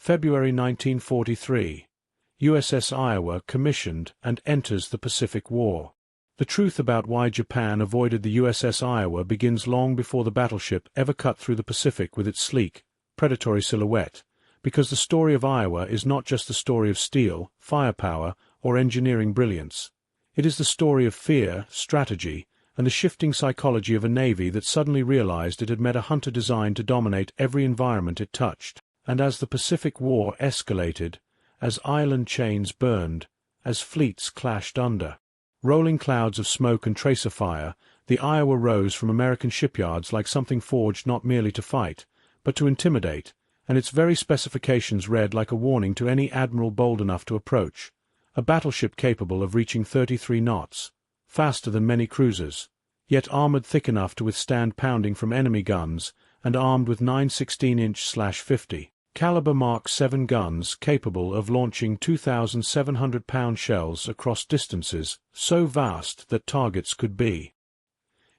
February 1943. USS Iowa commissioned and enters the Pacific War. The truth about why Japan avoided the USS Iowa begins long before the battleship ever cut through the Pacific with its sleek, predatory silhouette, because the story of Iowa is not just the story of steel, firepower, or engineering brilliance. It is the story of fear, strategy, and the shifting psychology of a navy that suddenly realized it had met a hunter designed to dominate every environment it touched. And as the Pacific War escalated, as island chains burned, as fleets clashed under rolling clouds of smoke and tracer fire, the Iowa rose from American shipyards like something forged not merely to fight, but to intimidate, and its very specifications read like a warning to any admiral bold enough to approach. A battleship capable of reaching 33 knots, faster than many cruisers, yet armored thick enough to withstand pounding from enemy guns, and armed with 9 16-inch/50 caliber Mark 7 guns capable of launching 2,700-pound shells across distances so vast that targets could be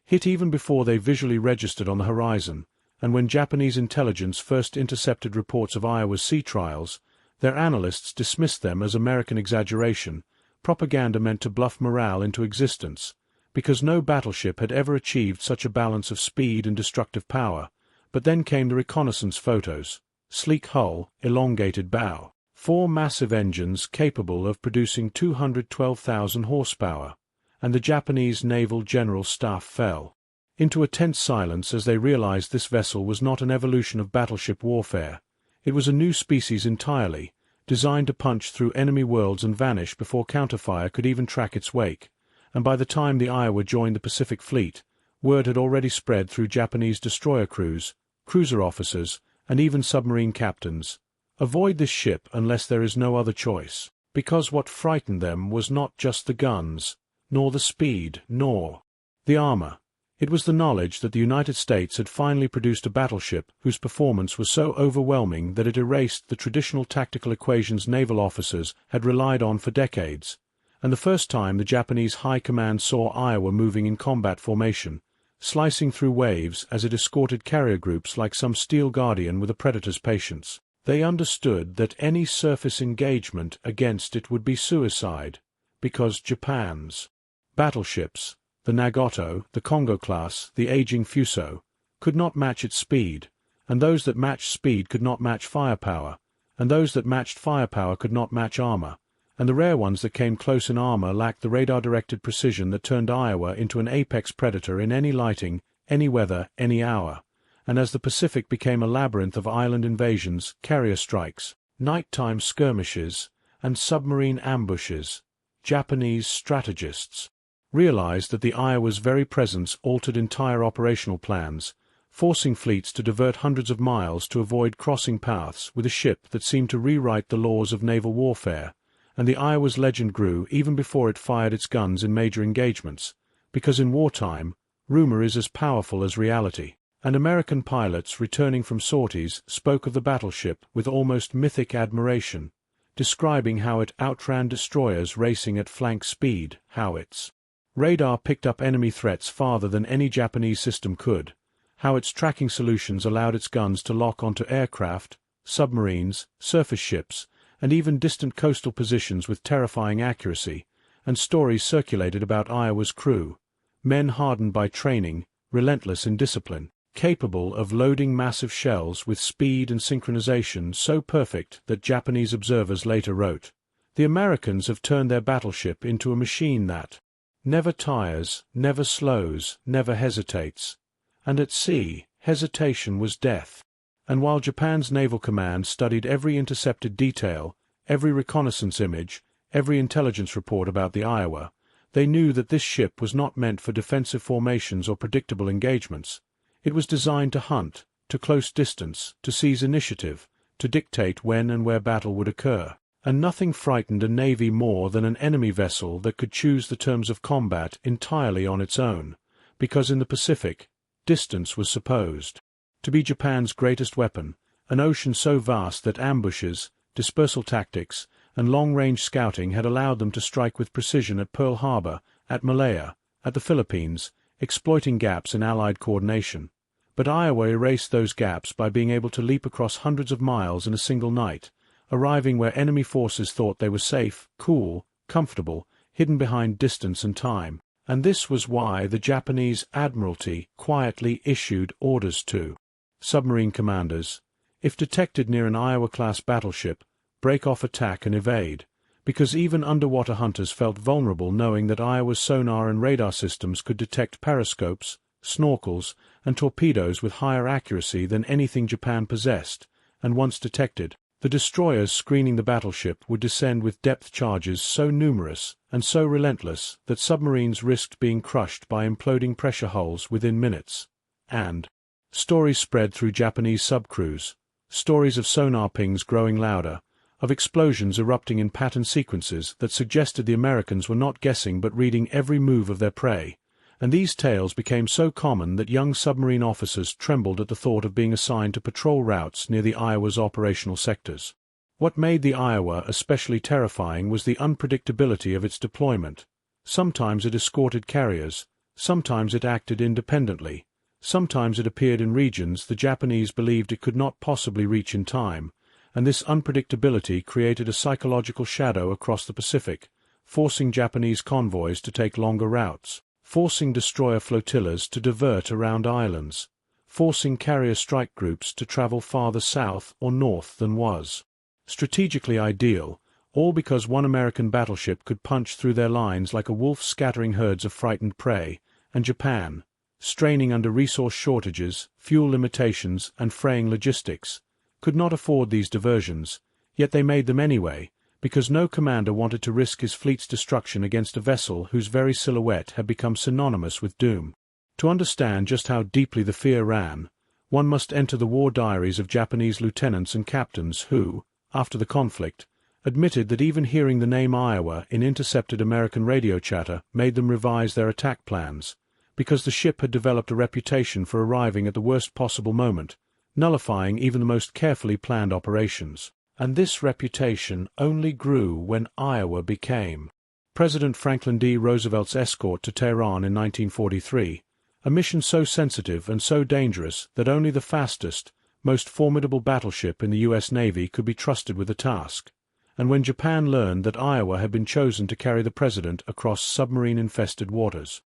hit even before they visually registered on the horizon. And when Japanese intelligence first intercepted reports of Iowa's sea trials, their analysts dismissed them as American exaggeration, propaganda meant to bluff morale into existence, because no battleship had ever achieved such a balance of speed and destructive power. But then came the reconnaissance photos. Sleek hull, elongated bow, 4 massive engines capable of producing 212,000 horsepower, and the Japanese Naval General Staff fell into a tense silence as they realized this vessel was not an evolution of battleship warfare. It was a new species entirely, designed to punch through enemy worlds and vanish before counterfire could even track its wake. And by the time the Iowa joined the Pacific Fleet, word had already spread through Japanese destroyer crews, cruiser officers, and even submarine captains. Avoid this ship unless there is no other choice, because what frightened them was not just the guns, nor the speed, nor the armor. It was the knowledge that the United States had finally produced a battleship whose performance was so overwhelming that it erased the traditional tactical equations naval officers had relied on for decades. And the first time the Japanese High Command saw Iowa moving in combat formation, slicing through waves as it escorted carrier groups like some steel guardian with a predator's patience, they understood that any surface engagement against it would be suicide, because Japan's battleships, the Nagato, the Congo-class, the aging Fuso, could not match its speed, and those that matched speed could not match firepower, and those that matched firepower could not match armor, and the rare ones that came close in armor lacked the radar-directed precision that turned Iowa into an apex predator in any lighting, any weather, any hour. And as the Pacific became a labyrinth of island invasions, carrier strikes, nighttime skirmishes, and submarine ambushes, Japanese strategists realized that the Iowa's very presence altered entire operational plans, forcing fleets to divert hundreds of miles to avoid crossing paths with a ship that seemed to rewrite the laws of naval warfare. And the Iowa's legend grew even before it fired its guns in major engagements, because in wartime, rumor is as powerful as reality. And American pilots returning from sorties spoke of the battleship with almost mythic admiration, describing how it outran destroyers racing at flank speed, how its radar picked up enemy threats farther than any Japanese system could, how its tracking solutions allowed its guns to lock onto aircraft, submarines, surface ships, and even distant coastal positions with terrifying accuracy, and stories circulated about Iowa's crew, men hardened by training, relentless in discipline, capable of loading massive shells with speed and synchronization so perfect that Japanese observers later wrote, "The Americans have turned their battleship into a machine that never tires, never slows, never hesitates." And at sea, hesitation was death. And while Japan's naval command studied every intercepted detail, every reconnaissance image, every intelligence report about the Iowa, they knew that this ship was not meant for defensive formations or predictable engagements. It was designed to hunt, to close distance, to seize initiative, to dictate when and where battle would occur. And nothing frightened a navy more than an enemy vessel that could choose the terms of combat entirely on its own, because in the Pacific, distance was supposed to be Japan's greatest weapon, an ocean so vast that ambushes, dispersal tactics, and long-range scouting had allowed them to strike with precision at Pearl Harbor, at Malaya, at the Philippines, exploiting gaps in Allied coordination. but Iowa erased those gaps by being able to leap across hundreds of miles in a single night, arriving where enemy forces thought they were safe, cool, comfortable, hidden behind distance and time. And this was why the Japanese Admiralty quietly issued orders to submarine commanders, if detected near an Iowa-class battleship, break off attack and evade, because even underwater hunters felt vulnerable knowing that Iowa's sonar and radar systems could detect periscopes, snorkels, and torpedoes with higher accuracy than anything Japan possessed, and once detected, the destroyers screening the battleship would descend with depth charges so numerous and so relentless that submarines risked being crushed by imploding pressure hulls within minutes. And stories spread through Japanese subcrews, stories of sonar pings growing louder, of explosions erupting in pattern sequences that suggested the Americans were not guessing but reading every move of their prey, and these tales became so common that young submarine officers trembled at the thought of being assigned to patrol routes near the Iowa's operational sectors. What made the Iowa especially terrifying was the unpredictability of its deployment. Sometimes it escorted carriers, sometimes it acted independently, sometimes it appeared in regions the Japanese believed it could not possibly reach in time, and this unpredictability created a psychological shadow across the Pacific, forcing Japanese convoys to take longer routes, forcing destroyer flotillas to divert around islands, forcing carrier strike groups to travel farther south or north than was strategically ideal, all because one American battleship could punch through their lines like a wolf scattering herds of frightened prey, and Japan, straining under resource shortages, fuel limitations, and fraying logistics, could not afford these diversions, yet they made them anyway, because no commander wanted to risk his fleet's destruction against a vessel whose very silhouette had become synonymous with doom. To understand just how deeply the fear ran, one must enter the war diaries of Japanese lieutenants and captains who, after the conflict, admitted that even hearing the name Iowa in intercepted American radio chatter made them revise their attack plans, because the ship had developed a reputation for arriving at the worst possible moment, nullifying even the most carefully planned operations. And this reputation only grew when Iowa became President Franklin D. Roosevelt's escort to Tehran in 1943, a mission so sensitive and so dangerous that only the fastest, most formidable battleship in the U.S. Navy could be trusted with the task, and when Japan learned that Iowa had been chosen to carry the president across submarine-infested waters.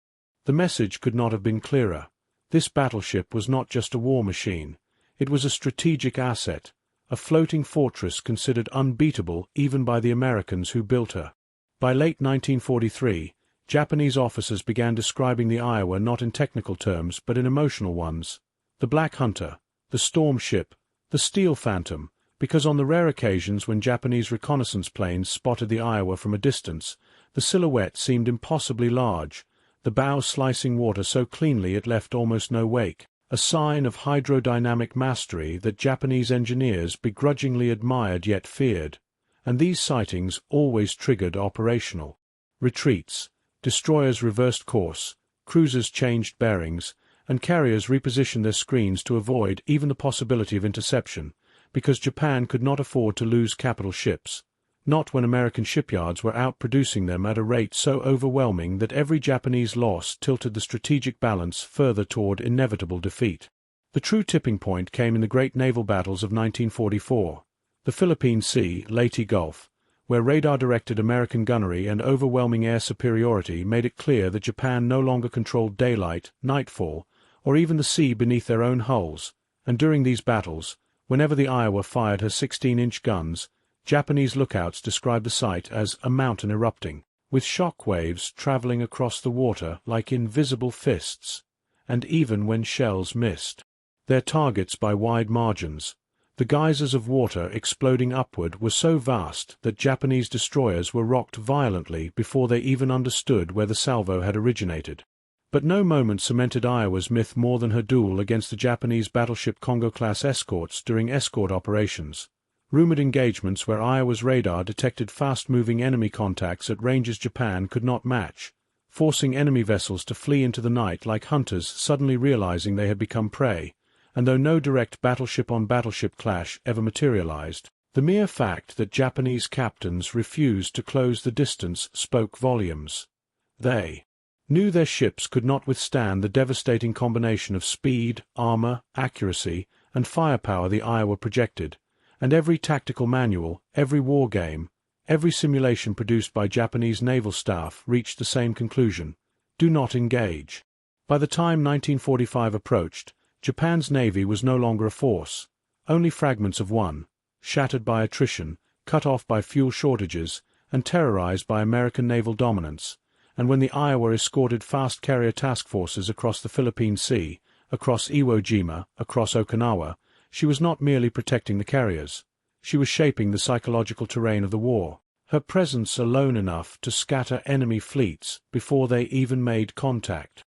The message could not have been clearer. This battleship was not just a war machine. It was a strategic asset, a floating fortress considered unbeatable even by the Americans who built her. By late 1943, Japanese officers began describing the Iowa not in technical terms but in emotional ones. The Black Hunter, the Storm Ship, the Steel Phantom, because on the rare occasions when Japanese reconnaissance planes spotted the Iowa from a distance, the silhouette seemed impossibly large, the bow slicing water so cleanly it left almost no wake, a sign of hydrodynamic mastery that Japanese engineers begrudgingly admired yet feared, and these sightings always triggered operational retreats. Destroyers reversed course, cruisers changed bearings, and carriers repositioned their screens to avoid even the possibility of interception, because Japan could not afford to lose capital ships, not when American shipyards were outproducing them at a rate so overwhelming that every Japanese loss tilted the strategic balance further toward inevitable defeat. The true tipping point came in the great naval battles of 1944, the Philippine Sea, Leyte Gulf, where radar-directed American gunnery and overwhelming air superiority made it clear that Japan no longer controlled daylight, nightfall, or even the sea beneath their own hulls, and during these battles, whenever the Iowa fired her 16-inch guns, Japanese lookouts described the sight as a mountain erupting, with shock waves traveling across the water like invisible fists, and even when shells missed their targets by wide margins, the geysers of water exploding upward were so vast that Japanese destroyers were rocked violently before they even understood where the salvo had originated. But no moment cemented Iowa's myth more than her duel against the Japanese battleship Congo-class escorts during escort operations. Rumored engagements where Iowa's radar detected fast-moving enemy contacts at ranges Japan could not match, forcing enemy vessels to flee into the night like hunters suddenly realizing they had become prey, and though no direct battleship-on-battleship clash ever materialized, the mere fact that Japanese captains refused to close the distance spoke volumes. They knew their ships could not withstand the devastating combination of speed, armor, accuracy, and firepower the Iowa projected, and every tactical manual, every war game, every simulation produced by Japanese naval staff reached the same conclusion: do not engage. By the time 1945 approached, Japan's navy was no longer a force, only fragments of one, shattered by attrition, cut off by fuel shortages, and terrorized by American naval dominance. And when the Iowa escorted fast carrier task forces across the Philippine Sea, across Iwo Jima, across Okinawa, she was not merely protecting the carriers. She was shaping the psychological terrain of the war. Her presence alone enough to scatter enemy fleets before they even made contact.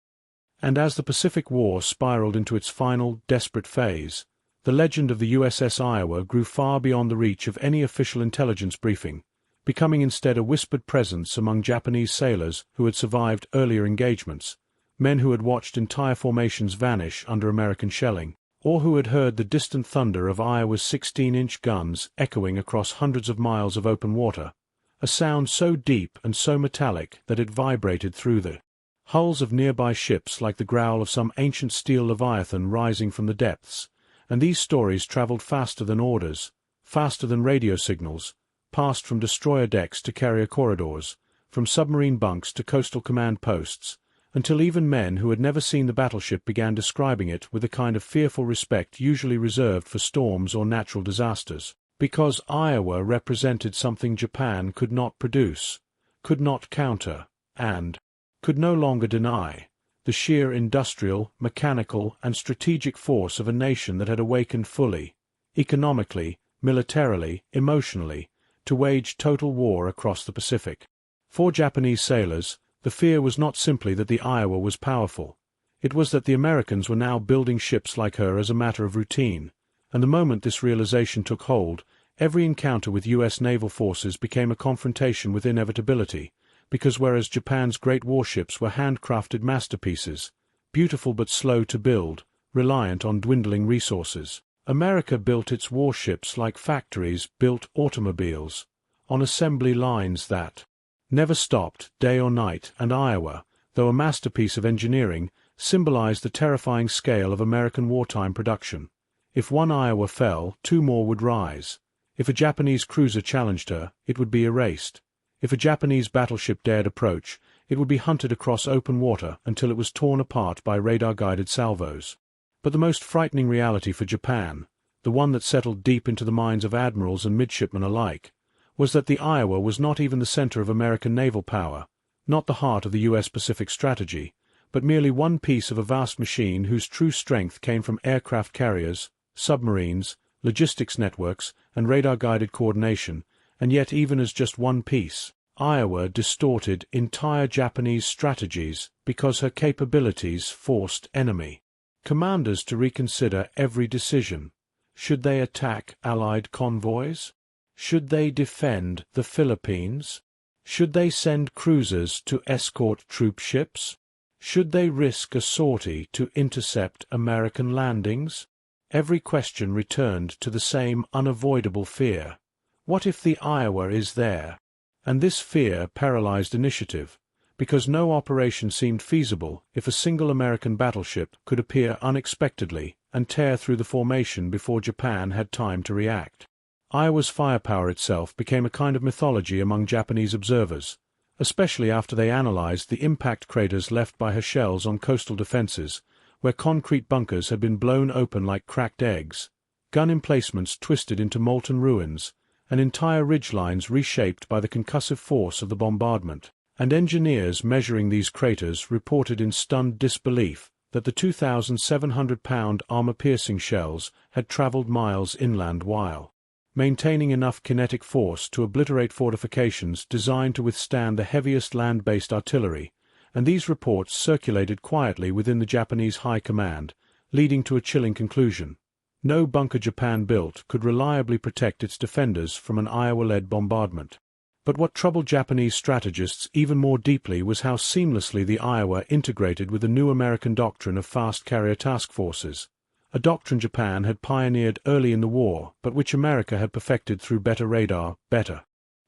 And as the Pacific War spiraled into its final, desperate phase, the legend of the USS Iowa grew far beyond the reach of any official intelligence briefing, becoming instead a whispered presence among Japanese sailors who had survived earlier engagements, men who had watched entire formations vanish under American shelling, or who had heard the distant thunder of Iowa's 16-inch guns echoing across hundreds of miles of open water, a sound so deep and so metallic that it vibrated through the hulls of nearby ships like the growl of some ancient steel leviathan rising from the depths. And these stories traveled faster than orders, faster than radio signals, passed from destroyer decks to carrier corridors, from submarine bunks to coastal command posts, until even men who had never seen the battleship began describing it with the kind of fearful respect usually reserved for storms or natural disasters, because Iowa represented something Japan could not produce, could not counter, and could no longer deny: the sheer industrial, mechanical, and strategic force of a nation that had awakened fully, economically, militarily, emotionally, to wage total war across the Pacific. For Japanese sailors, the fear was not simply that the Iowa was powerful. It was that the Americans were now building ships like her as a matter of routine, and the moment this realization took hold, every encounter with U.S. naval forces became a confrontation with inevitability, because whereas Japan's great warships were handcrafted masterpieces, beautiful but slow to build, reliant on dwindling resources, America built its warships like factories built automobiles, on assembly lines that never stopped, day or night. And Iowa, though a masterpiece of engineering, symbolized the terrifying scale of American wartime production. If one Iowa fell, two more would rise. If a Japanese cruiser challenged her, it would be erased. If a Japanese battleship dared approach, it would be hunted across open water until it was torn apart by radar-guided salvos. But the most frightening reality for Japan, the one that settled deep into the minds of admirals and midshipmen alike, was that the Iowa was not even the center of American naval power, not the heart of the U.S. Pacific strategy, but merely one piece of a vast machine whose true strength came from aircraft carriers, submarines, logistics networks, and radar-guided coordination. And yet even as just one piece, Iowa distorted entire Japanese strategies because her capabilities forced enemy commanders to reconsider every decision. Should they attack Allied convoys? Should they defend the Philippines? Should they send cruisers to escort troop ships? Should they risk a sortie to intercept American landings? Every question returned to the same unavoidable fear. What if the Iowa is there? And this fear paralyzed initiative, because no operation seemed feasible if a single American battleship could appear unexpectedly and tear through the formation before Japan had time to react. Iowa's firepower itself became a kind of mythology among Japanese observers, especially after they analyzed the impact craters left by her shells on coastal defenses, where concrete bunkers had been blown open like cracked eggs, gun emplacements twisted into molten ruins, and entire ridgelines reshaped by the concussive force of the bombardment. And engineers measuring these craters reported in stunned disbelief that the 2,700-pound armor-piercing shells had traveled miles inland while maintaining enough kinetic force to obliterate fortifications designed to withstand the heaviest land-based artillery, and these reports circulated quietly within the Japanese high command, leading to a chilling conclusion. No bunker Japan built could reliably protect its defenders from an Iowa-led bombardment. But what troubled Japanese strategists even more deeply was how seamlessly the Iowa integrated with the new American doctrine of fast carrier task forces, a doctrine Japan had pioneered early in the war, but which America had perfected through better radar,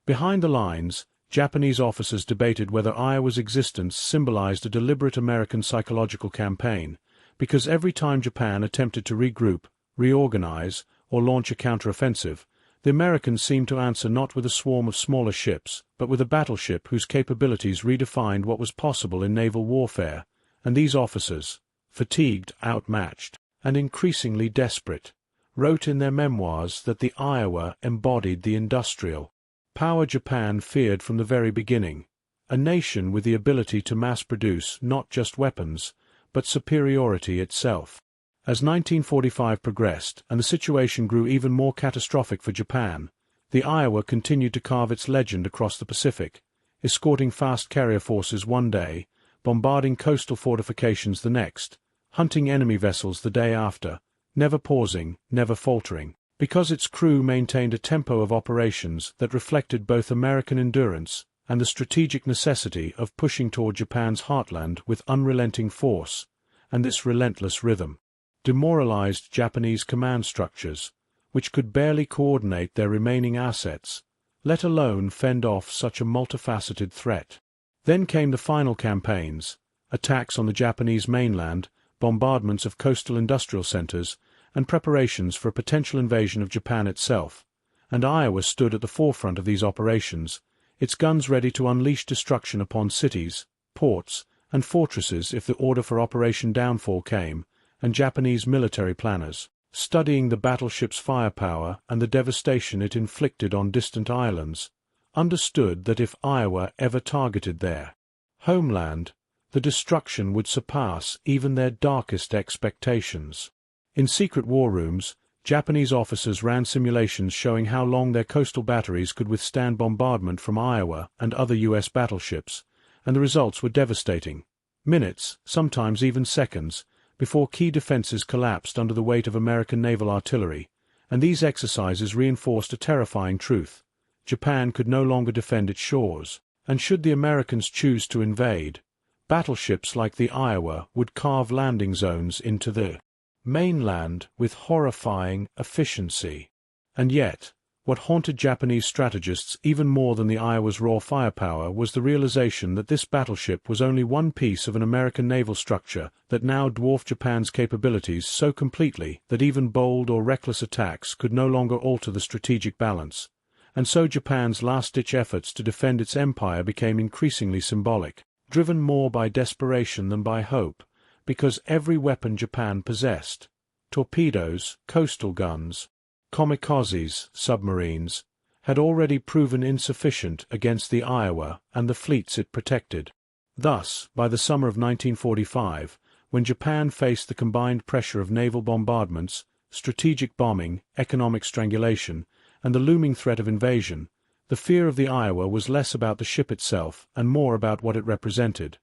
behind the lines. Japanese officers debated whether Iowa's existence symbolized a deliberate American psychological campaign, because every time Japan attempted to regroup, reorganize, or launch a counteroffensive, the Americans seemed to answer not with a swarm of smaller ships, but with a battleship whose capabilities redefined what was possible in naval warfare, and these officers, fatigued, outmatched, and increasingly desperate, wrote in their memoirs that the Iowa embodied the industrial power Japan feared from the very beginning, a nation with the ability to mass-produce not just weapons, but superiority itself. As 1945 progressed and the situation grew even more catastrophic for Japan, the Iowa continued to carve its legend across the Pacific, escorting fast carrier forces one day, bombarding coastal fortifications the next, hunting enemy vessels the day after, never pausing, never faltering, because its crew maintained a tempo of operations that reflected both American endurance and the strategic necessity of pushing toward Japan's heartland with unrelenting force, and this relentless rhythm demoralized Japanese command structures, which could barely coordinate their remaining assets, let alone fend off such a multifaceted threat. Then came the final campaigns, attacks on the Japanese mainland, bombardments of coastal industrial centers, and preparations for a potential invasion of Japan itself, and Iowa stood at the forefront of these operations, its guns ready to unleash destruction upon cities, ports, and fortresses if the order for Operation Downfall came, and Japanese military planners, studying the battleship's firepower and the devastation it inflicted on distant islands, understood that if Iowa ever targeted their homeland, the destruction would surpass even their darkest expectations. In secret war rooms, Japanese officers ran simulations showing how long their coastal batteries could withstand bombardment from Iowa and other U.S. battleships, and the results were devastating. Minutes, sometimes even seconds, before key defenses collapsed under the weight of American naval artillery, and these exercises reinforced a terrifying truth: Japan could no longer defend its shores, and should the Americans choose to invade, battleships like the Iowa would carve landing zones into the mainland with horrifying efficiency. And yet, what haunted Japanese strategists even more than the Iowa's raw firepower was the realization that this battleship was only one piece of an American naval structure that now dwarfed Japan's capabilities so completely that even bold or reckless attacks could no longer alter the strategic balance, and so Japan's last-ditch efforts to defend its empire became increasingly symbolic, driven more by desperation than by hope, because every weapon Japan possessed, torpedoes, coastal guns, kamikazes, submarines, had already proven insufficient against the Iowa and the fleets it protected. Thus, by the summer of 1945, when Japan faced the combined pressure of naval bombardments, strategic bombing, economic strangulation, and the looming threat of invasion, the fear of the Iowa was less about the ship itself and more about what it represented: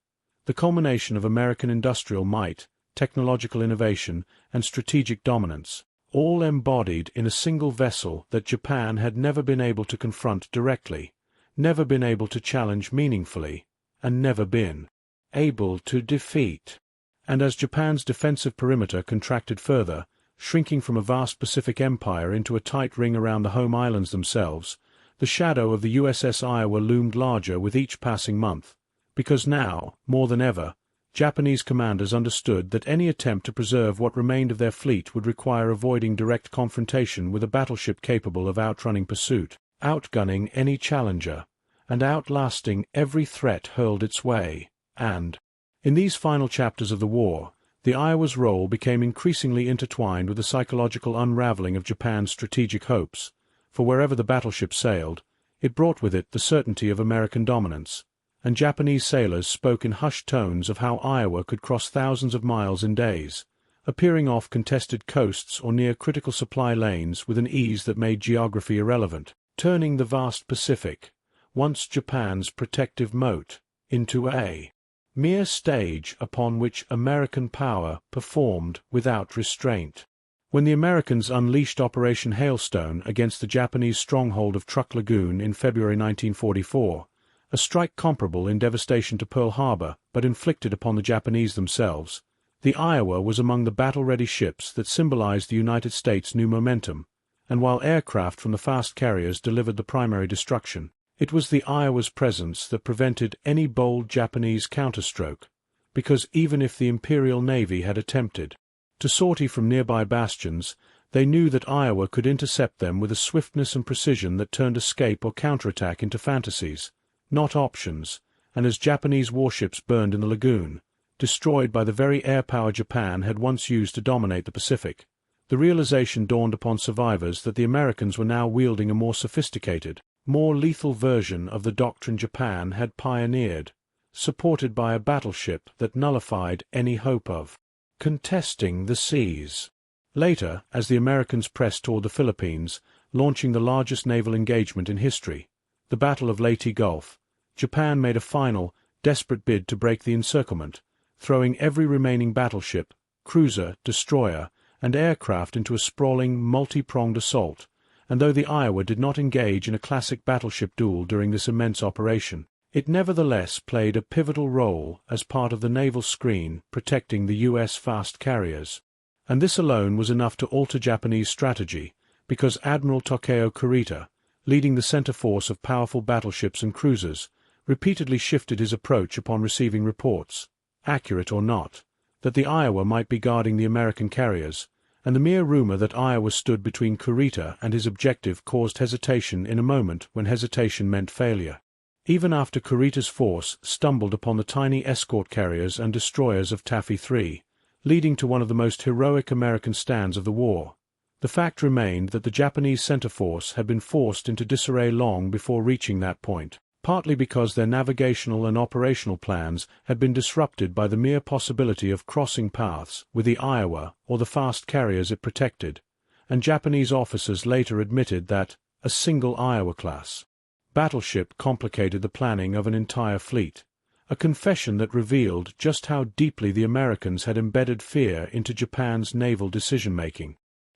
the culmination of American industrial might, technological innovation, and strategic dominance, all embodied in a single vessel that Japan had never been able to confront directly, never been able to challenge meaningfully, and never been able to defeat. And as Japan's defensive perimeter contracted further, shrinking from a vast Pacific empire into a tight ring around the home islands themselves, the shadow of the USS Iowa loomed larger with each passing month, because now, more than ever, Japanese commanders understood that any attempt to preserve what remained of their fleet would require avoiding direct confrontation with a battleship capable of outrunning pursuit, outgunning any challenger, and outlasting every threat hurled its way. And, in these final chapters of the war, the Iowa's role became increasingly intertwined with the psychological unraveling of Japan's strategic hopes, for wherever the battleship sailed, it brought with it the certainty of American dominance, and Japanese sailors spoke in hushed tones of how Iowa could cross thousands of miles in days, appearing off contested coasts or near critical supply lanes with an ease that made geography irrelevant, turning the vast Pacific, once Japan's protective moat, into a mere stage upon which American power performed without restraint. When the Americans unleashed Operation Hailstone against the Japanese stronghold of Truk Lagoon in February 1944, a strike comparable in devastation to Pearl Harbor but inflicted upon the Japanese themselves, the Iowa was among the battle-ready ships that symbolized the United States' new momentum, and while aircraft from the fast carriers delivered the primary destruction, It was the Iowa's presence that prevented any bold Japanese counterstroke, because even if the Imperial Navy had attempted to sortie from nearby bastions, they knew that Iowa could intercept them with a swiftness and precision that turned escape or counterattack into fantasies, not options, and as Japanese warships burned in the lagoon, destroyed by the very air power Japan had once used to dominate the Pacific, the realization dawned upon survivors that the Americans were now wielding a more sophisticated, more lethal version of the doctrine Japan had pioneered, supported by a battleship that nullified any hope of contesting the seas. Later, as the Americans pressed toward the Philippines, launching the largest naval engagement in history, the Battle of Leyte Gulf, Japan made a final, desperate bid to break the encirclement, throwing every remaining battleship, cruiser, destroyer, and aircraft into a sprawling, multi-pronged assault, and though the Iowa did not engage in a classic battleship duel during this immense operation, it nevertheless played a pivotal role as part of the naval screen protecting the U.S. fast carriers. And this alone was enough to alter Japanese strategy, because Admiral Takeo Kurita, leading the center force of powerful battleships and cruisers, repeatedly shifted his approach upon receiving reports, accurate or not, that the Iowa might be guarding the American carriers, and the mere rumor that Iowa stood between Kurita and his objective caused hesitation in a moment when hesitation meant failure. Even after Kurita's force stumbled upon the tiny escort carriers and destroyers of Taffy III, leading to one of the most heroic American stands of the war, the fact remained that the Japanese center force had been forced into disarray long before reaching that point, partly because their navigational and operational plans had been disrupted by the mere possibility of crossing paths with the Iowa or the fast carriers it protected, and Japanese officers later admitted that a single Iowa-class battleship complicated the planning of an entire fleet, a confession that revealed just how deeply the Americans had embedded fear into Japan's naval decision-making.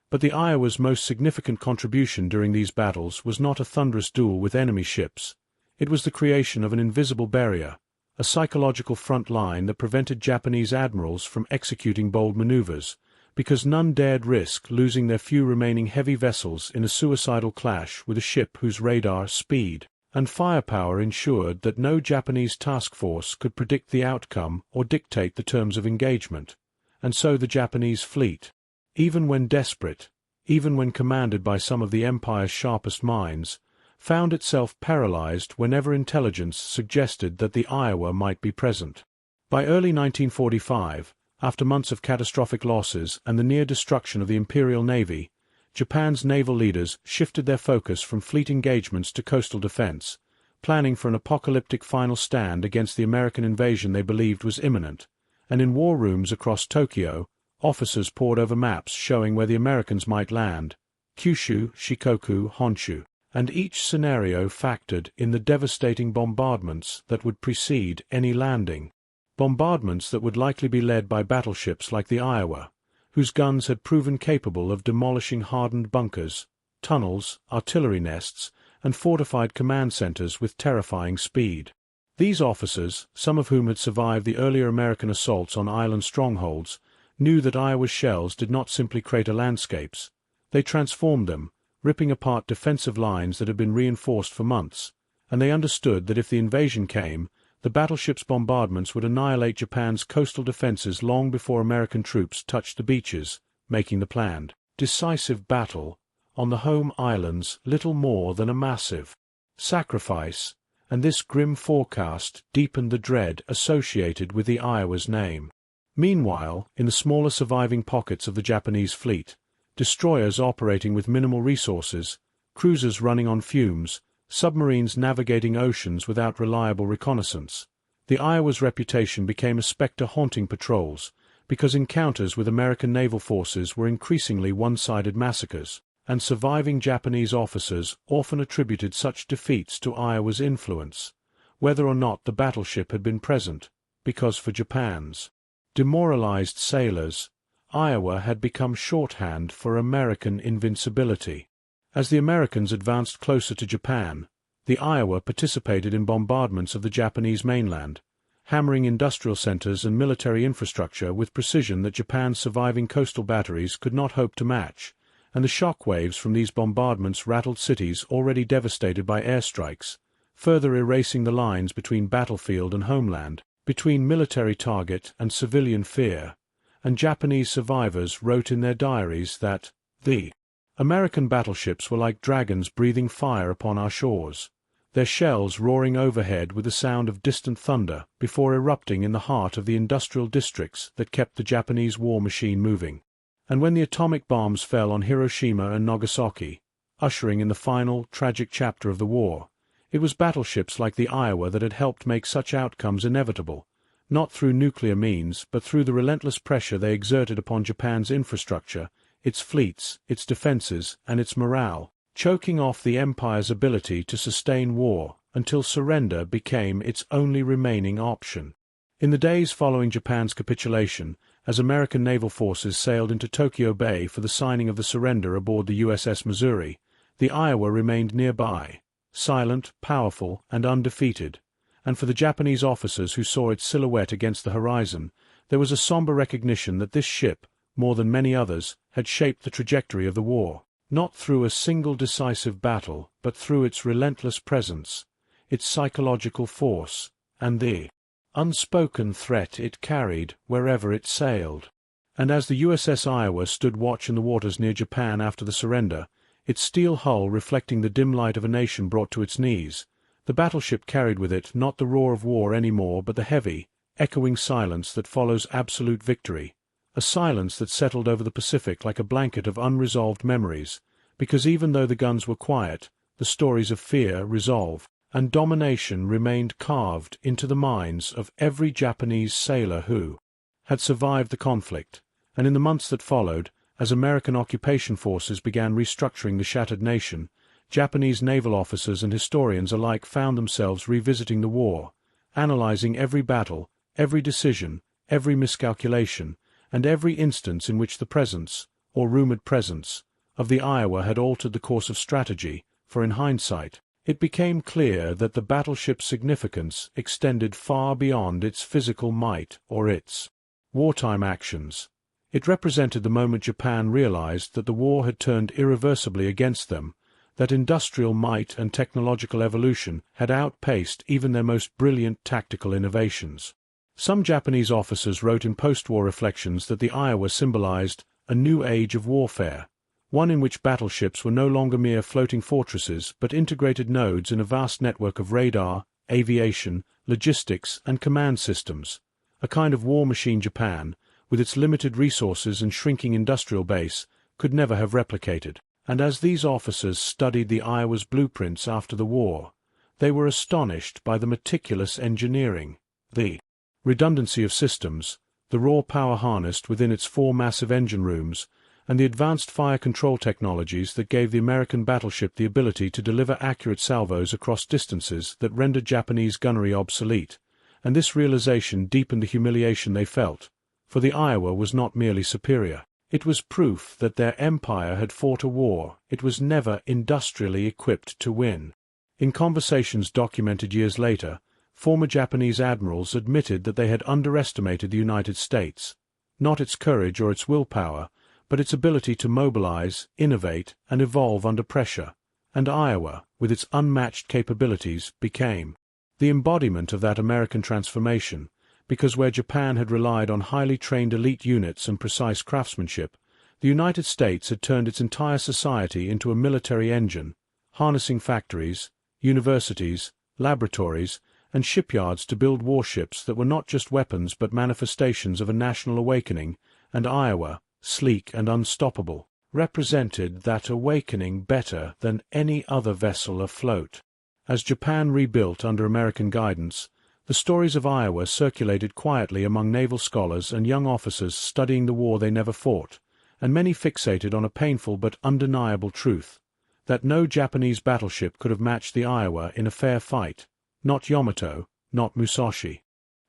But the Iowa's most significant contribution during these battles was not a thunderous duel with enemy ships. It was the creation of an invisible barrier, a psychological front line that prevented Japanese admirals from executing bold maneuvers, because none dared risk losing their few remaining heavy vessels in a suicidal clash with a ship whose radar, speed, and firepower ensured that no Japanese task force could predict the outcome or dictate the terms of engagement. And so the Japanese fleet, even when desperate, even when commanded by some of the Empire's sharpest minds, found itself paralyzed whenever intelligence suggested that the Iowa might be present. By early 1945, after months of catastrophic losses and the near destruction of the Imperial Navy, Japan's naval leaders shifted their focus from fleet engagements to coastal defense, planning for an apocalyptic final stand against the American invasion they believed was imminent, and in war rooms across Tokyo, officers pored over maps showing where the Americans might land, Kyushu, Shikoku, Honshu, and each scenario factored in the devastating bombardments that would precede any landing. Bombardments that would likely be led by battleships like the Iowa, whose guns had proven capable of demolishing hardened bunkers, tunnels, artillery nests, and fortified command centers with terrifying speed. These officers, some of whom had survived the earlier American assaults on island strongholds, knew that Iowa's shells did not simply crater landscapes. They transformed them, ripping apart defensive lines that had been reinforced for months, and they understood that if the invasion came, the battleship's bombardments would annihilate Japan's coastal defenses long before American troops touched the beaches, making the planned, decisive battle on the home islands little more than a massive sacrifice, and this grim forecast deepened the dread associated with the Iowa's name. Meanwhile, in the smaller surviving pockets of the Japanese fleet, destroyers operating with minimal resources, cruisers running on fumes, submarines navigating oceans without reliable reconnaissance, the Iowa's reputation became a specter haunting patrols, because encounters with American naval forces were increasingly one-sided massacres, and surviving Japanese officers often attributed such defeats to Iowa's influence, whether or not the battleship had been present, because for Japan's demoralized sailors, Iowa had become shorthand for American invincibility. As the Americans advanced closer to Japan, the Iowa participated in bombardments of the Japanese mainland, hammering industrial centers and military infrastructure with precision that Japan's surviving coastal batteries could not hope to match, and the shock waves from these bombardments rattled cities already devastated by airstrikes, further erasing the lines between battlefield and homeland, between military target and civilian fear, and Japanese survivors wrote in their diaries that the American battleships were like dragons breathing fire upon our shores, their shells roaring overhead with the sound of distant thunder before erupting in the heart of the industrial districts that kept the Japanese war machine moving. And when the atomic bombs fell on Hiroshima and Nagasaki, ushering in the final, tragic chapter of the war, it was battleships like the Iowa that had helped make such outcomes inevitable, not through nuclear means but through the relentless pressure they exerted upon Japan's infrastructure, its fleets, its defenses, and its morale, choking off the empire's ability to sustain war until surrender became its only remaining option. In the days following Japan's capitulation, as American naval forces sailed into Tokyo Bay for the signing of the surrender aboard the USS Missouri, the Iowa remained nearby, silent, powerful, and undefeated, and for the Japanese officers who saw its silhouette against the horizon, there was a somber recognition that this ship, more than many others, had shaped the trajectory of the war, not through a single decisive battle, but through its relentless presence, its psychological force, and the unspoken threat it carried wherever it sailed. And as the USS Iowa stood watch in the waters near Japan after the surrender, its steel hull reflecting the dim light of a nation brought to its knees, the battleship carried with it not the roar of war any more but the heavy, echoing silence that follows absolute victory, a silence that settled over the Pacific like a blanket of unresolved memories, because even though the guns were quiet, the stories of fear, resolve, and domination remained carved into the minds of every Japanese sailor who had survived the conflict, and in the months that followed, as American occupation forces began restructuring the shattered nation, Japanese naval officers and historians alike found themselves revisiting the war, analyzing every battle, every decision, every miscalculation, and every instance in which the presence, or rumored presence, of the Iowa had altered the course of strategy, for in hindsight, it became clear that the battleship's significance extended far beyond its physical might or its wartime actions. It represented the moment Japan realized that the war had turned irreversibly against them, that industrial might and technological evolution had outpaced even their most brilliant tactical innovations. Some Japanese officers wrote in post-war reflections that the Iowa symbolized a new age of warfare, one in which battleships were no longer mere floating fortresses but integrated nodes in a vast network of radar, aviation, logistics, and command systems, a kind of war machine Japan, with its limited resources and shrinking industrial base, could never have replicated. And as these officers studied the Iowa's blueprints after the war, they were astonished by the meticulous engineering, the redundancy of systems, the raw power harnessed within its 4 massive engine rooms, and the advanced fire control technologies that gave the American battleship the ability to deliver accurate salvos across distances that rendered Japanese gunnery obsolete, and this realization deepened the humiliation they felt, for the Iowa was not merely superior. It was proof that their empire had fought a war it was never industrially equipped to win. In conversations documented years later, former Japanese admirals admitted that they had underestimated the United States, not its courage or its willpower, but its ability to mobilize, innovate, and evolve under pressure, and Iowa, with its unmatched capabilities, became the embodiment of that American transformation, because where Japan had relied on highly trained elite units and precise craftsmanship, the United States had turned its entire society into a military engine, harnessing factories, universities, laboratories, and shipyards to build warships that were not just weapons but manifestations of a national awakening, and Iowa, sleek and unstoppable, represented that awakening better than any other vessel afloat. As Japan rebuilt under American guidance, the stories of Iowa circulated quietly among naval scholars and young officers studying the war they never fought, and many fixated on a painful but undeniable truth, that no Japanese battleship could have matched the Iowa in a fair fight, not Yamato, not Musashi.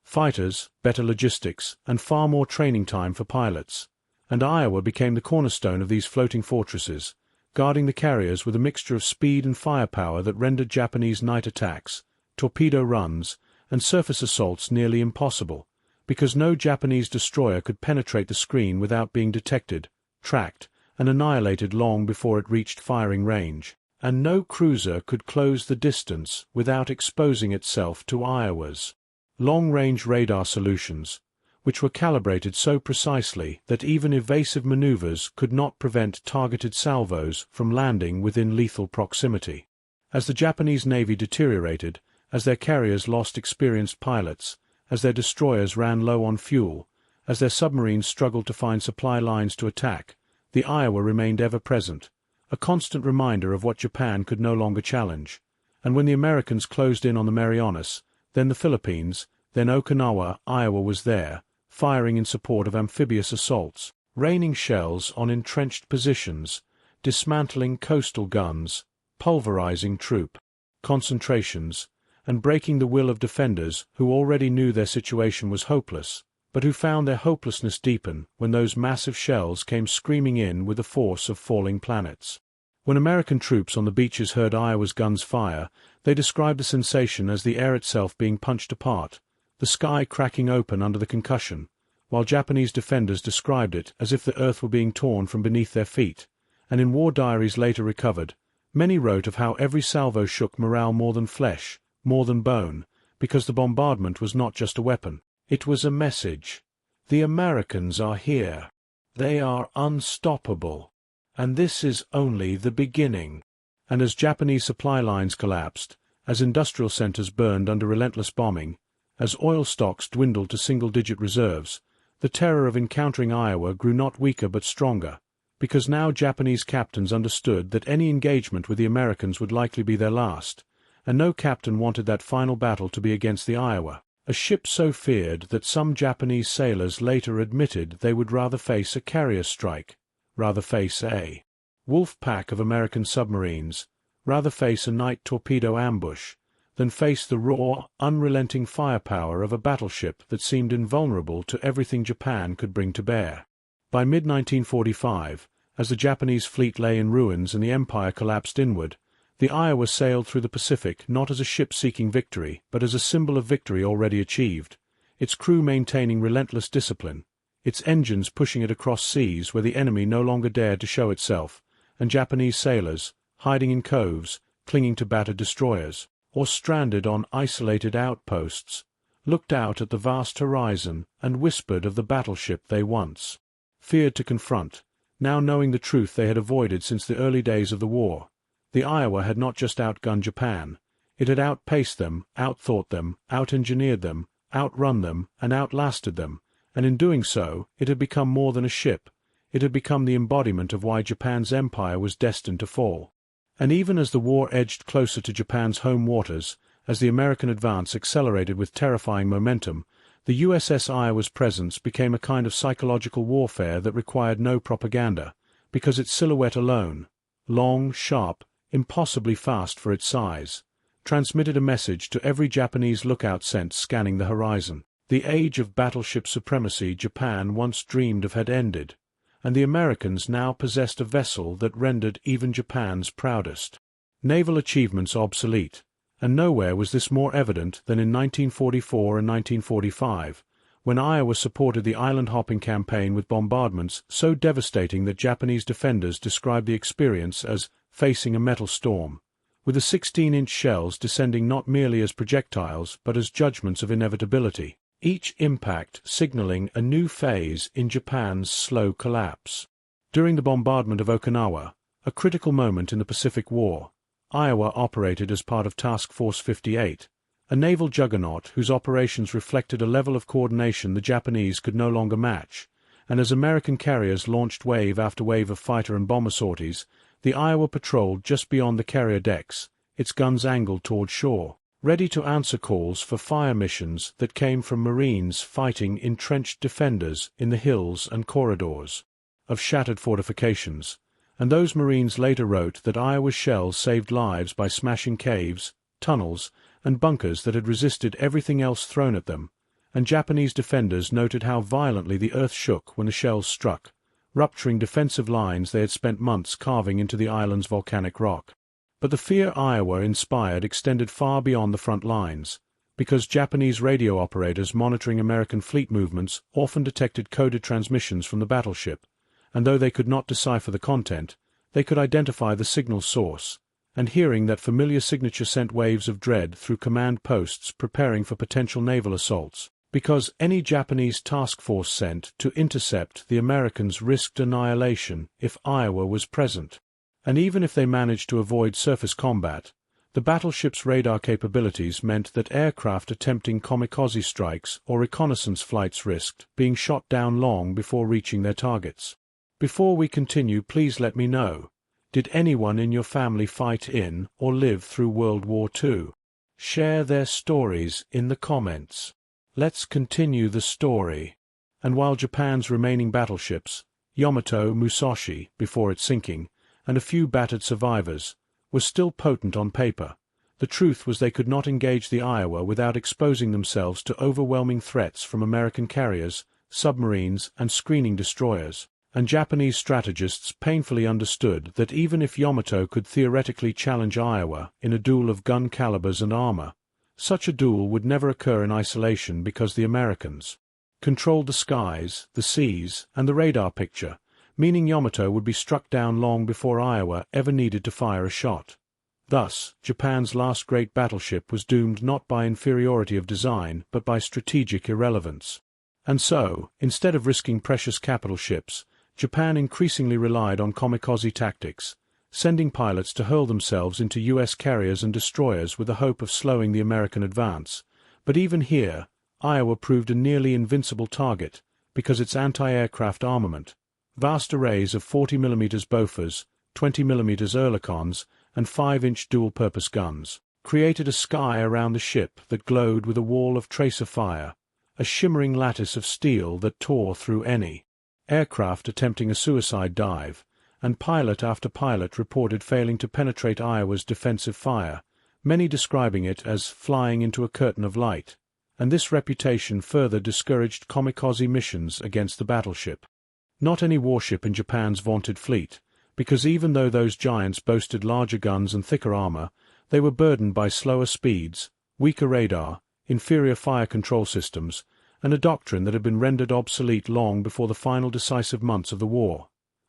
Fighters, better logistics, and far more training time for pilots, and Iowa became the cornerstone of these floating fortresses, guarding the carriers with a mixture of speed and firepower that rendered Japanese night attacks, torpedo runs, and surface assaults nearly impossible, because no Japanese destroyer could penetrate the screen without being detected, tracked, and annihilated long before it reached firing range. and no cruiser could close the distance without exposing itself to Iowa's long-range radar solutions, which were calibrated so precisely that even evasive maneuvers could not prevent targeted salvos from landing within lethal proximity. As the Japanese Navy deteriorated, as their carriers lost experienced pilots, as their destroyers ran low on fuel, as their submarines struggled to find supply lines to attack, the Iowa remained ever present, a constant reminder of what Japan could no longer challenge. And when the Americans closed in on the Marianas, then the Philippines, then Okinawa, Iowa was there, firing in support of amphibious assaults, raining shells on entrenched positions, dismantling coastal guns, pulverizing troop concentrations, and breaking the will of defenders who already knew their situation was hopeless, but who found their hopelessness deepen when those massive shells came screaming in with the force of falling planets. When American troops on the beaches heard Iowa's guns fire, they described the sensation as the air itself being punched apart, the sky cracking open under the concussion, while Japanese defenders described it as if the earth were being torn from beneath their feet, and in war diaries later recovered, many wrote of how every salvo shook morale more than flesh, more than bone, because the bombardment was not just a weapon, it was a message. The Americans are here. They are unstoppable. And this is only the beginning. And as Japanese supply lines collapsed, as industrial centers burned under relentless bombing, as oil stocks dwindled to single-digit reserves, the terror of encountering Iowa grew not weaker but stronger, because now Japanese captains understood that any engagement with the Americans would likely be their last, and no captain wanted that final battle to be against the Iowa, a ship so feared that some Japanese sailors later admitted they would rather face a carrier strike, rather face a wolf pack of American submarines, rather face a night torpedo ambush, than face the raw, unrelenting firepower of a battleship that seemed invulnerable to everything Japan could bring to bear. By mid-1945, as the Japanese fleet lay in ruins and the empire collapsed inward, the Iowa sailed through the Pacific not as a ship seeking victory, but as a symbol of victory already achieved, its crew maintaining relentless discipline, its engines pushing it across seas where the enemy no longer dared to show itself, and Japanese sailors, hiding in coves, clinging to battered destroyers, or stranded on isolated outposts, looked out at the vast horizon and whispered of the battleship they once feared to confront, now knowing the truth they had avoided since the early days of the war. The Iowa had not just outgunned Japan, it had outpaced them, outthought them, out-engineered them, outrun them, and outlasted them, and in doing so, it had become more than a ship. It had become the embodiment of why Japan's empire was destined to fall. And even as the war edged closer to Japan's home waters, as the American advance accelerated with terrifying momentum, the USS Iowa's presence became a kind of psychological warfare that required no propaganda, because its silhouette alone, long, sharp, impossibly fast for its size, transmitted a message to every Japanese lookout sense scanning the horizon. The age of battleship supremacy Japan once dreamed of had ended, and the Americans now possessed a vessel that rendered even Japan's proudest naval achievements obsolete, and nowhere was this more evident than in 1944 and 1945, when Iowa supported the island-hopping campaign with bombardments so devastating that Japanese defenders described the experience as facing a metal storm, with the 16-inch shells descending not merely as projectiles but as judgments of inevitability, each impact signaling a new phase in Japan's slow collapse. During the bombardment of Okinawa, a critical moment in the Pacific War, Iowa operated as part of Task Force 58, a naval juggernaut whose operations reflected a level of coordination the Japanese could no longer match, and as American carriers launched wave after wave of fighter and bomber sorties, the Iowa patrolled just beyond the carrier decks, its guns angled toward shore, ready to answer calls for fire missions that came from Marines fighting entrenched defenders in the hills and corridors of shattered fortifications, and those Marines later wrote that Iowa's shells saved lives by smashing caves, tunnels, and bunkers that had resisted everything else thrown at them, and Japanese defenders noted how violently the earth shook when the shells struck, rupturing defensive lines they had spent months carving into the island's volcanic rock. But the fear Iowa inspired extended far beyond the front lines, because Japanese radio operators monitoring American fleet movements often detected coded transmissions from the battleship, and though they could not decipher the content, they could identify the signal source, and hearing that familiar signature sent waves of dread through command posts preparing for potential naval assaults, because any Japanese task force sent to intercept the Americans risked annihilation if Iowa was present. And even if they managed to avoid surface combat, the battleship's radar capabilities meant that aircraft attempting kamikaze strikes or reconnaissance flights risked being shot down long before reaching their targets. Before we continue, please let me know, did anyone in your family fight in or live through World War II? Share their stories in the comments. Let's continue the story. And while Japan's remaining battleships, Yamato, Musashi, before its sinking, and a few battered survivors, were still potent on paper, the truth was they could not engage the Iowa without exposing themselves to overwhelming threats from American carriers, submarines, and screening destroyers. And Japanese strategists painfully understood that even if Yamato could theoretically challenge Iowa in a duel of gun calibers and armor, such a duel would never occur in isolation because the Americans controlled the skies, the seas, and the radar picture, meaning Yamato would be struck down long before Iowa ever needed to fire a shot. Thus, Japan's last great battleship was doomed not by inferiority of design but by strategic irrelevance. And so, instead of risking precious capital ships, Japan increasingly relied on kamikaze tactics, sending pilots to hurl themselves into U.S. carriers and destroyers with the hope of slowing the American advance. But even here, Iowa proved a nearly invincible target, because its anti-aircraft armament, vast arrays of 40mm Bofors, 20mm Oerlikons, and 5-inch dual-purpose guns, created a sky around the ship that glowed with a wall of tracer fire, a shimmering lattice of steel that tore through any aircraft attempting a suicide dive, and pilot after pilot reported failing to penetrate Iowa's defensive fire, many describing it as flying into a curtain of light, and this reputation further discouraged kamikaze missions against the battleship. Not any warship in Japan's vaunted fleet, because even though those giants boasted larger guns and thicker armor, they were burdened by slower speeds, weaker radar, inferior fire control systems, and a doctrine that had been rendered obsolete long before the final decisive months of the war.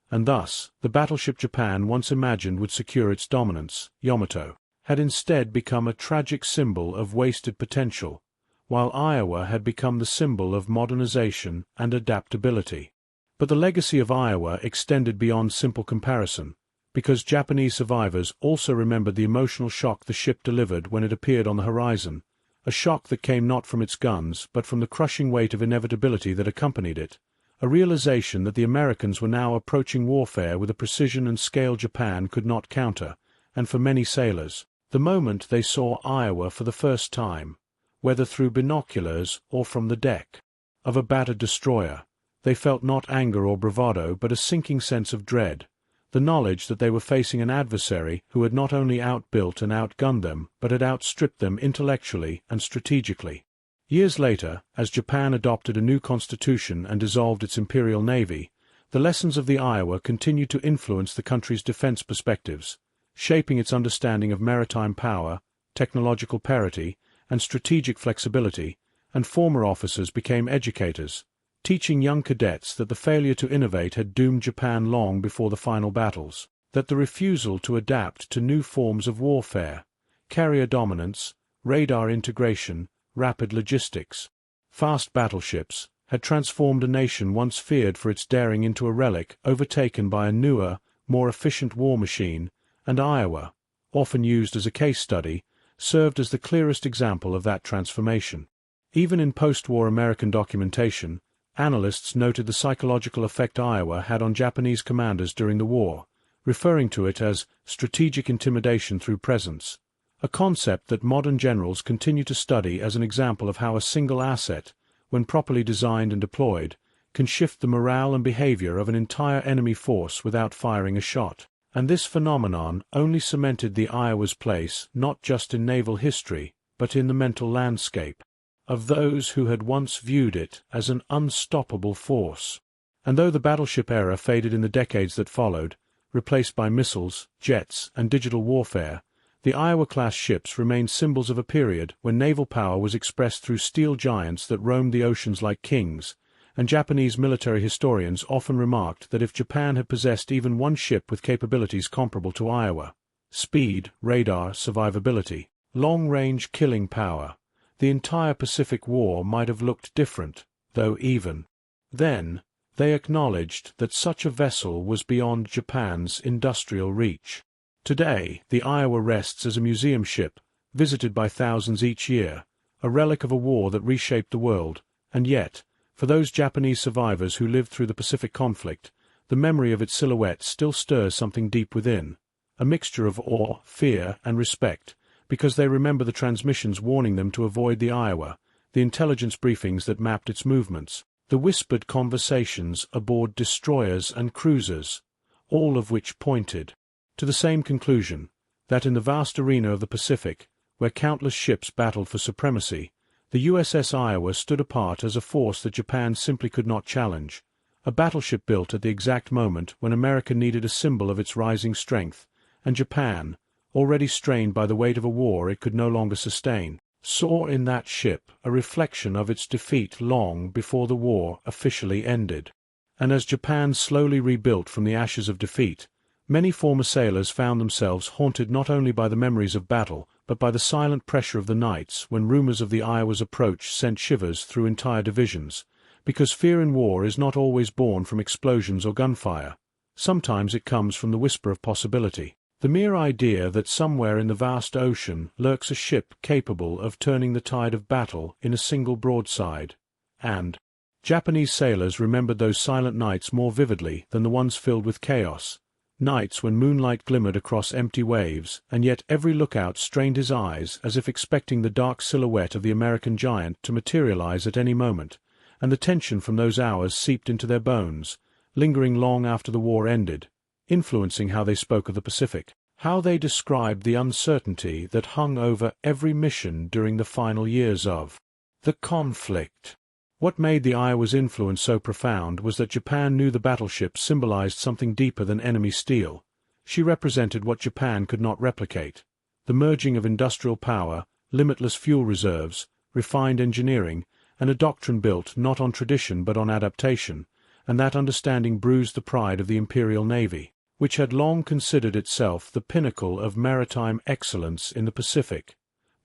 And thus, the battleship Japan once imagined would secure its dominance, Yamato, had instead become a tragic symbol of wasted potential, while Iowa had become the symbol of modernization and adaptability. But the legacy of Iowa extended beyond simple comparison, because Japanese survivors also remembered the emotional shock the ship delivered when it appeared on the horizon, a shock that came not from its guns but from the crushing weight of inevitability that accompanied it, a realization that the Americans were now approaching warfare with a precision and scale Japan could not counter, and for many sailors, the moment they saw Iowa for the first time, whether through binoculars or from the deck of a battered destroyer, they felt not anger or bravado but a sinking sense of dread, the knowledge that they were facing an adversary who had not only outbuilt and outgunned them but had outstripped them intellectually and strategically. Years later, as Japan adopted a new constitution and dissolved its imperial navy, the lessons of the Iowa continued to influence the country's defense perspectives, shaping its understanding of maritime power, technological parity, and strategic flexibility, and former officers became educators, teaching young cadets that the failure to innovate had doomed Japan long before the final battles, that the refusal to adapt to new forms of warfare, carrier dominance, radar integration, rapid logistics, fast battleships, had transformed a nation once feared for its daring into a relic overtaken by a newer, more efficient war machine, and Iowa, often used as a case study, served as the clearest example of that transformation. Even in post-war American documentation, analysts noted the psychological effect Iowa had on Japanese commanders during the war, referring to it as strategic intimidation through presence, a concept that modern generals continue to study as an example of how a single asset, when properly designed and deployed, can shift the morale and behavior of an entire enemy force without firing a shot. And this phenomenon only cemented the Iowa's place not just in naval history, but in the mental landscape of those who had once viewed it as an unstoppable force. And though the battleship era faded in the decades that followed, replaced by missiles, jets, and digital warfare, the Iowa-class ships remained symbols of a period when naval power was expressed through steel giants that roamed the oceans like kings, and Japanese military historians often remarked that if Japan had possessed even one ship with capabilities comparable to Iowa, speed, radar, survivability, long-range killing power. The entire Pacific War might have looked different, though even then, they acknowledged that such a vessel was beyond Japan's industrial reach. Today, the Iowa rests as a museum ship, visited by thousands each year, a relic of a war that reshaped the world, and yet, for those Japanese survivors who lived through the Pacific conflict, the memory of its silhouette still stirs something deep within, a mixture of awe, fear, and respect, because they remember the transmissions warning them to avoid the Iowa, the intelligence briefings that mapped its movements, the whispered conversations aboard destroyers and cruisers, all of which pointed to the same conclusion, that in the vast arena of the Pacific, where countless ships battled for supremacy, the USS Iowa stood apart as a force that Japan simply could not challenge, a battleship built at the exact moment when America needed a symbol of its rising strength, and Japan, already strained by the weight of a war it could no longer sustain, saw in that ship a reflection of its defeat long before the war officially ended. And as Japan slowly rebuilt from the ashes of defeat, many former sailors found themselves haunted not only by the memories of battle, but by the silent pressure of the nights when rumors of the Iowa's approach sent shivers through entire divisions, because fear in war is not always born from explosions or gunfire. Sometimes it comes from the whisper of possibility. The mere idea that somewhere in the vast ocean lurks a ship capable of turning the tide of battle in a single broadside. And Japanese sailors remembered those silent nights more vividly than the ones filled with chaos, nights when moonlight glimmered across empty waves, and yet every lookout strained his eyes as if expecting the dark silhouette of the American giant to materialize at any moment, and the tension from those hours seeped into their bones, lingering long after the war ended, influencing how they spoke of the Pacific, how they described the uncertainty that hung over every mission during the final years of the conflict. What made the Iowa's influence so profound was that Japan knew the battleship symbolized something deeper than enemy steel. She represented what Japan could not replicate: the merging of industrial power, limitless fuel reserves, refined engineering, and a doctrine built not on tradition but on adaptation, and that understanding bruised the pride of the Imperial Navy, which had long considered itself the pinnacle of maritime excellence in the Pacific.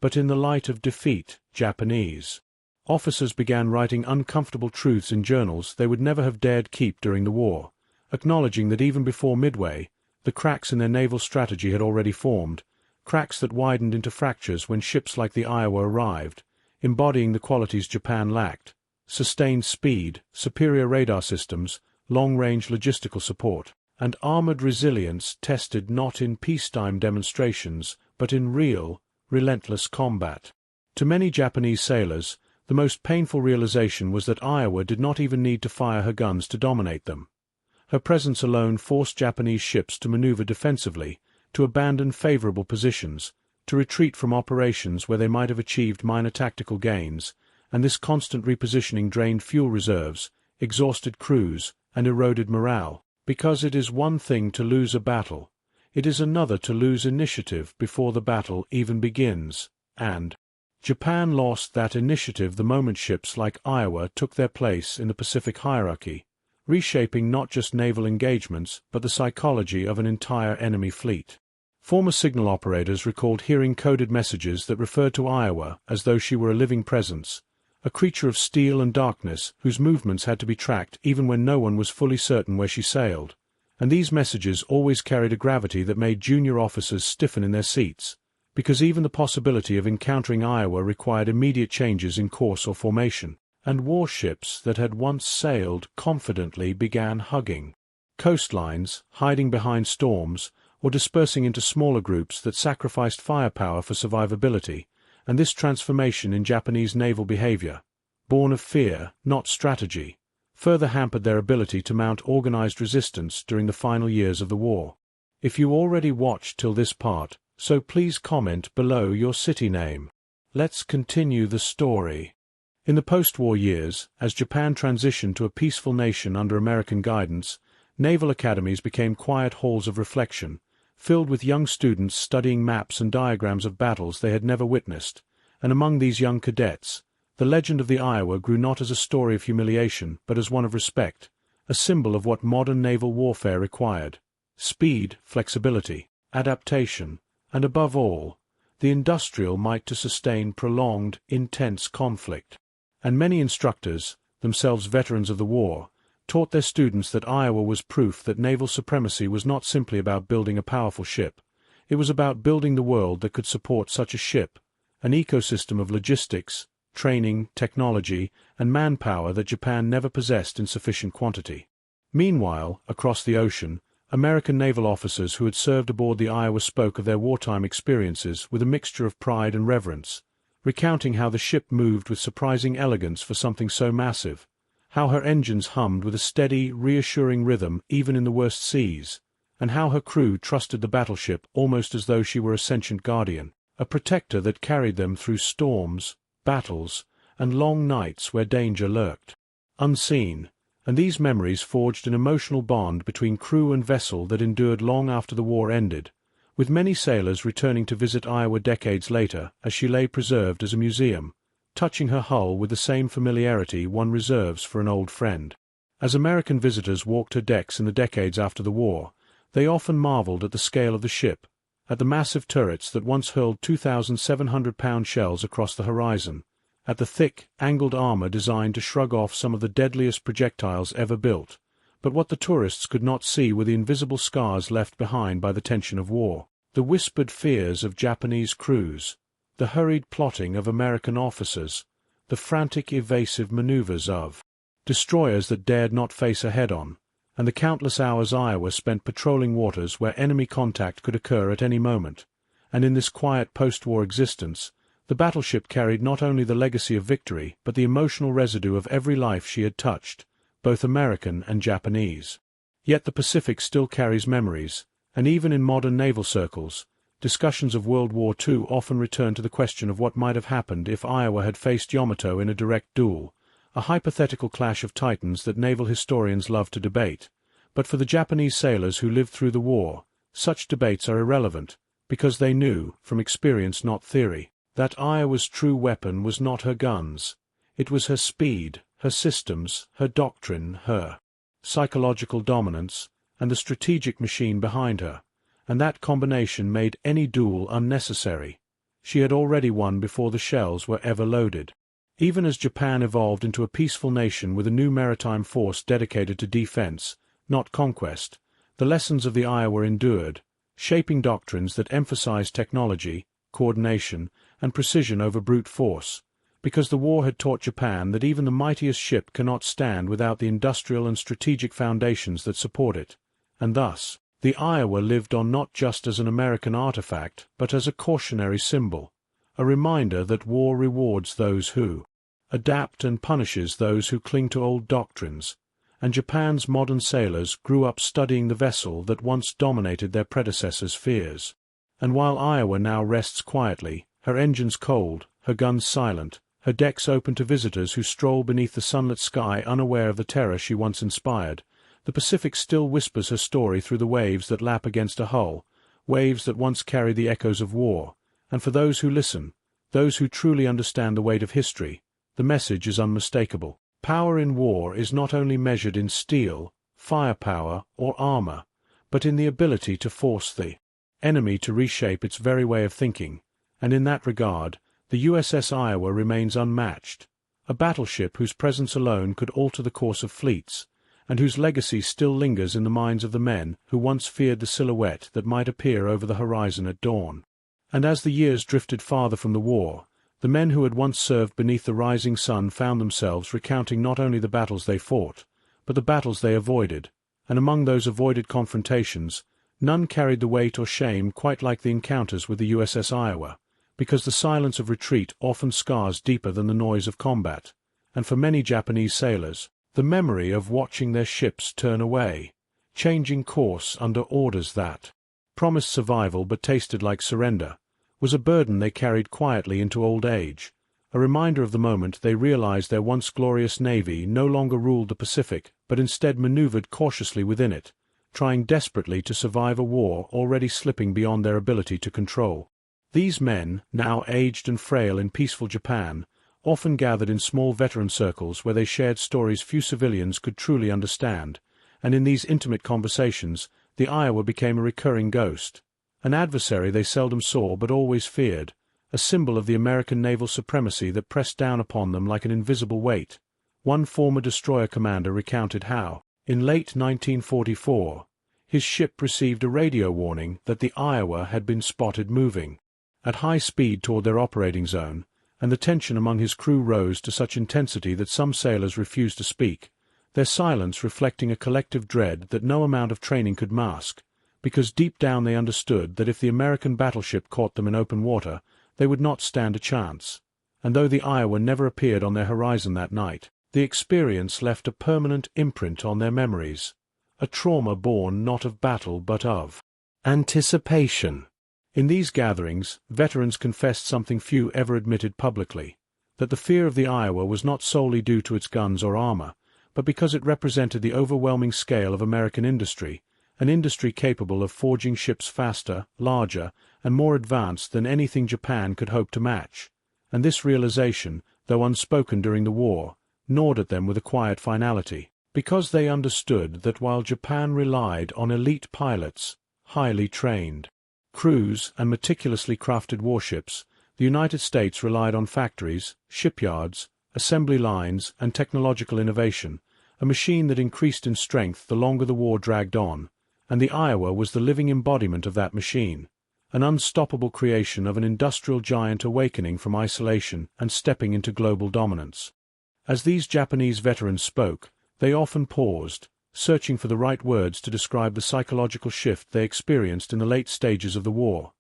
But in the light of defeat, Japanese officers began writing uncomfortable truths in journals they would never have dared keep during the war, acknowledging that even before Midway, the cracks in their naval strategy had already formed, cracks that widened into fractures when ships like the Iowa arrived, embodying the qualities Japan lacked: sustained speed, superior radar systems, long-range logistical support, and armored resilience tested not in peacetime demonstrations but in real, relentless combat. To many Japanese sailors, the most painful realization was that Iowa did not even need to fire her guns to dominate them. Her presence alone forced Japanese ships to maneuver defensively, to abandon favorable positions, to retreat from operations where they might have achieved minor tactical gains, and this constant repositioning drained fuel reserves, exhausted crews, and eroded morale. Because it is one thing to lose a battle, it is another to lose initiative before the battle even begins, and Japan lost that initiative the moment ships like Iowa took their place in the Pacific hierarchy, reshaping not just naval engagements but the psychology of an entire enemy fleet. Former signal operators recalled hearing coded messages that referred to Iowa as though she were a living presence, a creature of steel and darkness whose movements had to be tracked even when no one was fully certain where she sailed, and these messages always carried a gravity that made junior officers stiffen in their seats, because even the possibility of encountering Iowa required immediate changes in course or formation, and warships that had once sailed confidently began hugging coastlines, hiding behind storms, or dispersing into smaller groups that sacrificed firepower for survivability. And this transformation in Japanese naval behavior, born of fear, not strategy, further hampered their ability to mount organized resistance during the final years of the war. If you already watched till this part, so please comment below your city name. Let's continue the story. In the post-war years, as Japan transitioned to a peaceful nation under American guidance, naval academies became quiet halls of reflection, filled with young students studying maps and diagrams of battles they had never witnessed, and among these young cadets, the legend of the Iowa grew not as a story of humiliation but as one of respect, a symbol of what modern naval warfare required: speed, flexibility, adaptation, and above all, the industrial might to sustain prolonged, intense conflict. And many instructors, themselves veterans of the war, taught their students that Iowa was proof that naval supremacy was not simply about building a powerful ship. It was about building the world that could support such a ship, an ecosystem of logistics, training, technology, and manpower that Japan never possessed in sufficient quantity. Meanwhile, across the ocean, American naval officers who had served aboard the Iowa spoke of their wartime experiences with a mixture of pride and reverence, recounting how the ship moved with surprising elegance for something so massive, how her engines hummed with a steady, reassuring rhythm even in the worst seas, and how her crew trusted the battleship almost as though she were a sentient guardian, a protector that carried them through storms, battles, and long nights where danger lurked. Unseen, and these memories forged an emotional bond between crew and vessel that endured long after the war ended, with many sailors returning to visit Iowa decades later as she lay preserved as a museum, touching her hull with the same familiarity one reserves for an old friend. As American visitors walked her decks in the decades after the war, they often marveled at the scale of the ship, at the massive turrets that once hurled 2,700-pound shells across the horizon, at the thick, angled armor designed to shrug off some of the deadliest projectiles ever built. But what the tourists could not see were the invisible scars left behind by the tension of war, the whispered fears of Japanese crews, the hurried plotting of American officers, the frantic evasive maneuvers of destroyers that dared not face her head-on, and the countless hours Iowa spent patrolling waters where enemy contact could occur at any moment. And in this quiet post-war existence, the battleship carried not only the legacy of victory but the emotional residue of every life she had touched, both American and Japanese. Yet the Pacific still carries memories, and even in modern naval circles, discussions of World War II often return to the question of what might have happened if Iowa had faced Yamato in a direct duel, a hypothetical clash of titans that naval historians love to debate. But for the Japanese sailors who lived through the war, such debates are irrelevant, because they knew, from experience not theory, that Iowa's true weapon was not her guns. It was her speed, her systems, her doctrine, her psychological dominance, and the strategic machine behind her, and that combination made any duel unnecessary. She had already won before the shells were ever loaded. Even as Japan evolved into a peaceful nation with a new maritime force dedicated to defense, not conquest, the lessons of the Iowa endured, shaping doctrines that emphasized technology, coordination, and precision over brute force, because the war had taught Japan that even the mightiest ship cannot stand without the industrial and strategic foundations that support it, and thus, the Iowa lived on not just as an American artifact, but as a cautionary symbol, a reminder that war rewards those who adapt and punishes those who cling to old doctrines, and Japan's modern sailors grew up studying the vessel that once dominated their predecessors' fears. And while Iowa now rests quietly, her engines cold, her guns silent, her decks open to visitors who stroll beneath the sunlit sky unaware of the terror she once inspired, the Pacific still whispers her story through the waves that lap against her hull, waves that once carried the echoes of war, and for those who listen, those who truly understand the weight of history, the message is unmistakable. Power in war is not only measured in steel, firepower, or armor, but in the ability to force the enemy to reshape its very way of thinking, and in that regard, the USS Iowa remains unmatched, a battleship whose presence alone could alter the course of fleets, and whose legacy still lingers in the minds of the men who once feared the silhouette that might appear over the horizon at dawn. And as the years drifted farther from the war, the men who had once served beneath the rising sun found themselves recounting not only the battles they fought, but the battles they avoided, and among those avoided confrontations, none carried the weight or shame quite like the encounters with the USS Iowa, because the silence of retreat often scars deeper than the noise of combat, and for many Japanese sailors, the memory of watching their ships turn away, changing course under orders that promised survival but tasted like surrender, was a burden they carried quietly into old age, a reminder of the moment they realized their once glorious navy no longer ruled the Pacific but instead maneuvered cautiously within it, trying desperately to survive a war already slipping beyond their ability to control. These men, now aged and frail in peaceful Japan, often gathered in small veteran circles where they shared stories few civilians could truly understand, and in these intimate conversations, the Iowa became a recurring ghost, an adversary they seldom saw but always feared, a symbol of the American naval supremacy that pressed down upon them like an invisible weight. One former destroyer commander recounted how, in late 1944, his ship received a radio warning that the Iowa had been spotted moving at high speed toward their operating zone, and the tension among his crew rose to such intensity that some sailors refused to speak, their silence reflecting a collective dread that no amount of training could mask, because deep down they understood that if the American battleship caught them in open water, they would not stand a chance. And though the Iowa never appeared on their horizon that night, the experience left a permanent imprint on their memories, a trauma born not of battle but of anticipation. In these gatherings, veterans confessed something few ever admitted publicly, that the fear of the Iowa was not solely due to its guns or armor, but because it represented the overwhelming scale of American industry, an industry capable of forging ships faster, larger, and more advanced than anything Japan could hope to match. And this realization, though unspoken during the war, gnawed at them with a quiet finality, because they understood that while Japan relied on elite pilots, highly trained crews, and meticulously crafted warships, the United States relied on factories, shipyards, assembly lines, and technological innovation, a machine that increased in strength the longer the war dragged on, and the Iowa was the living embodiment of that machine, an unstoppable creation of an industrial giant awakening from isolation and stepping into global dominance. As these Japanese veterans spoke, they often paused, searching for the right words to describe the psychological shift they experienced in the late stages of the war.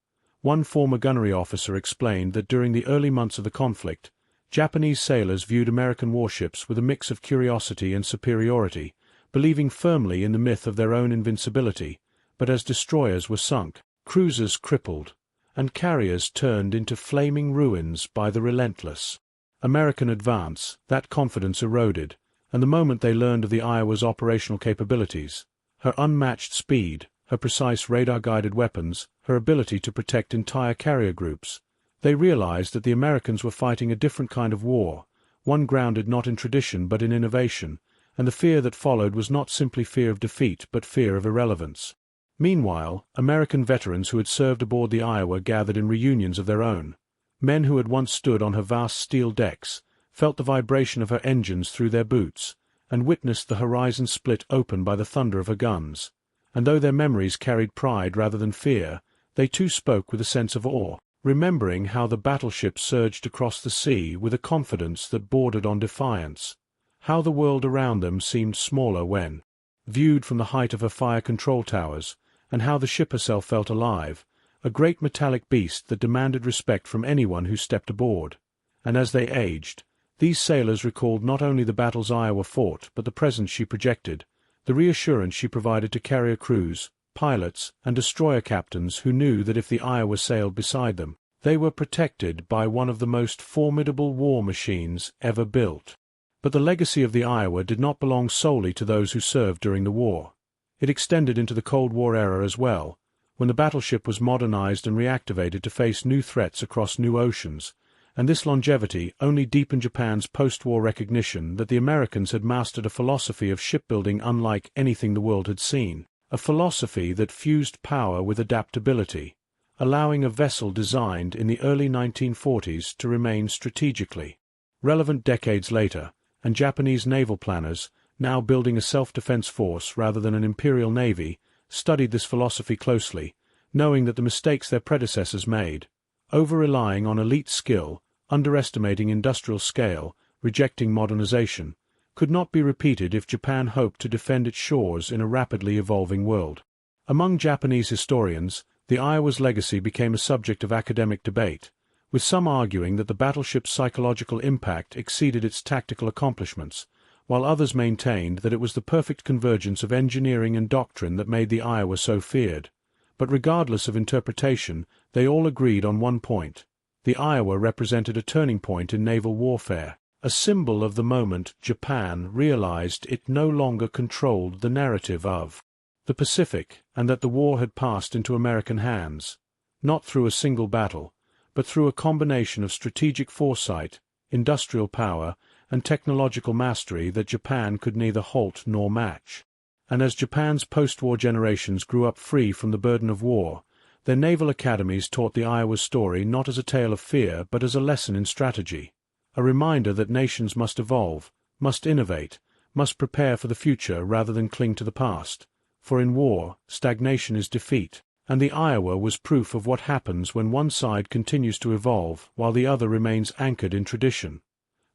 One former gunnery officer explained that during the early months of the conflict, Japanese sailors viewed American warships with a mix of curiosity and superiority, believing firmly in the myth of their own invincibility, but as destroyers were sunk, cruisers crippled, and carriers turned into flaming ruins by the relentless American advance, that confidence eroded, and the moment they learned of the Iowa's operational capabilities, her unmatched speed, her precise radar-guided weapons, her ability to protect entire carrier groups, they realized that the Americans were fighting a different kind of war, one grounded not in tradition but in innovation, and the fear that followed was not simply fear of defeat but fear of irrelevance. Meanwhile, American veterans who had served aboard the Iowa gathered in reunions of their own. Men who had once stood on her vast steel decks, felt the vibration of her engines through their boots, and witnessed the horizon split open by the thunder of her guns. And though their memories carried pride rather than fear, they too spoke with a sense of awe, remembering how the battleship surged across the sea with a confidence that bordered on defiance, how the world around them seemed smaller when viewed from the height of her fire control towers, and how the ship herself felt alive, a great metallic beast that demanded respect from anyone who stepped aboard. And as they aged, these sailors recalled not only the battles Iowa fought but the presence she projected, the reassurance she provided to carrier crews, pilots, and destroyer captains who knew that if the Iowa sailed beside them, they were protected by one of the most formidable war machines ever built. But the legacy of the Iowa did not belong solely to those who served during the war. It extended into the Cold War era as well, when the battleship was modernized and reactivated to face new threats across new oceans, and this longevity only deepened Japan's post-war recognition that the Americans had mastered a philosophy of shipbuilding unlike anything the world had seen, a philosophy that fused power with adaptability, allowing a vessel designed in the early 1940s to remain strategically relevant decades later, and Japanese naval planners, now building a self-defense force rather than an imperial navy, studied this philosophy closely, knowing that the mistakes their predecessors made, over-relying on elite skill, underestimating industrial scale, rejecting modernization, could not be repeated if Japan hoped to defend its shores in a rapidly evolving world. Among Japanese historians, the Iowa's legacy became a subject of academic debate, with some arguing that the battleship's psychological impact exceeded its tactical accomplishments, while others maintained that it was the perfect convergence of engineering and doctrine that made the Iowa so feared. But regardless of interpretation, they all agreed on one point. The Iowa represented a turning point in naval warfare, a symbol of the moment Japan realized it no longer controlled the narrative of the Pacific, and that the war had passed into American hands, not through a single battle, but through a combination of strategic foresight, industrial power, and technological mastery that Japan could neither halt nor match. And as Japan's post-war generations grew up free from the burden of war, Their naval academies taught the Iowa's story not as a tale of fear but as a lesson in strategy, a reminder that nations must evolve, must innovate, must prepare for the future rather than cling to the past, for in war, stagnation is defeat, and the Iowa was proof of what happens when one side continues to evolve while the other remains anchored in tradition.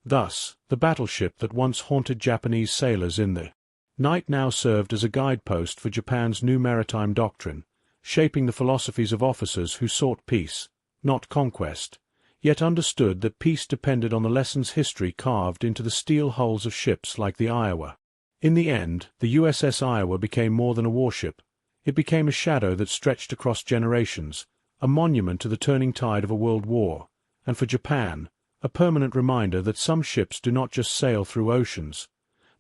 Thus, the battleship that once haunted Japanese sailors in the night now served as a guidepost for Japan's new maritime doctrine, shaping the philosophies of officers who sought peace, not conquest, yet understood that peace depended on the lessons history carved into the steel hulls of ships like the Iowa. In the end, the USS Iowa became more than a warship. It became a shadow that stretched across generations, a monument to the turning tide of a world war, and for Japan, a permanent reminder that some ships do not just sail through oceans.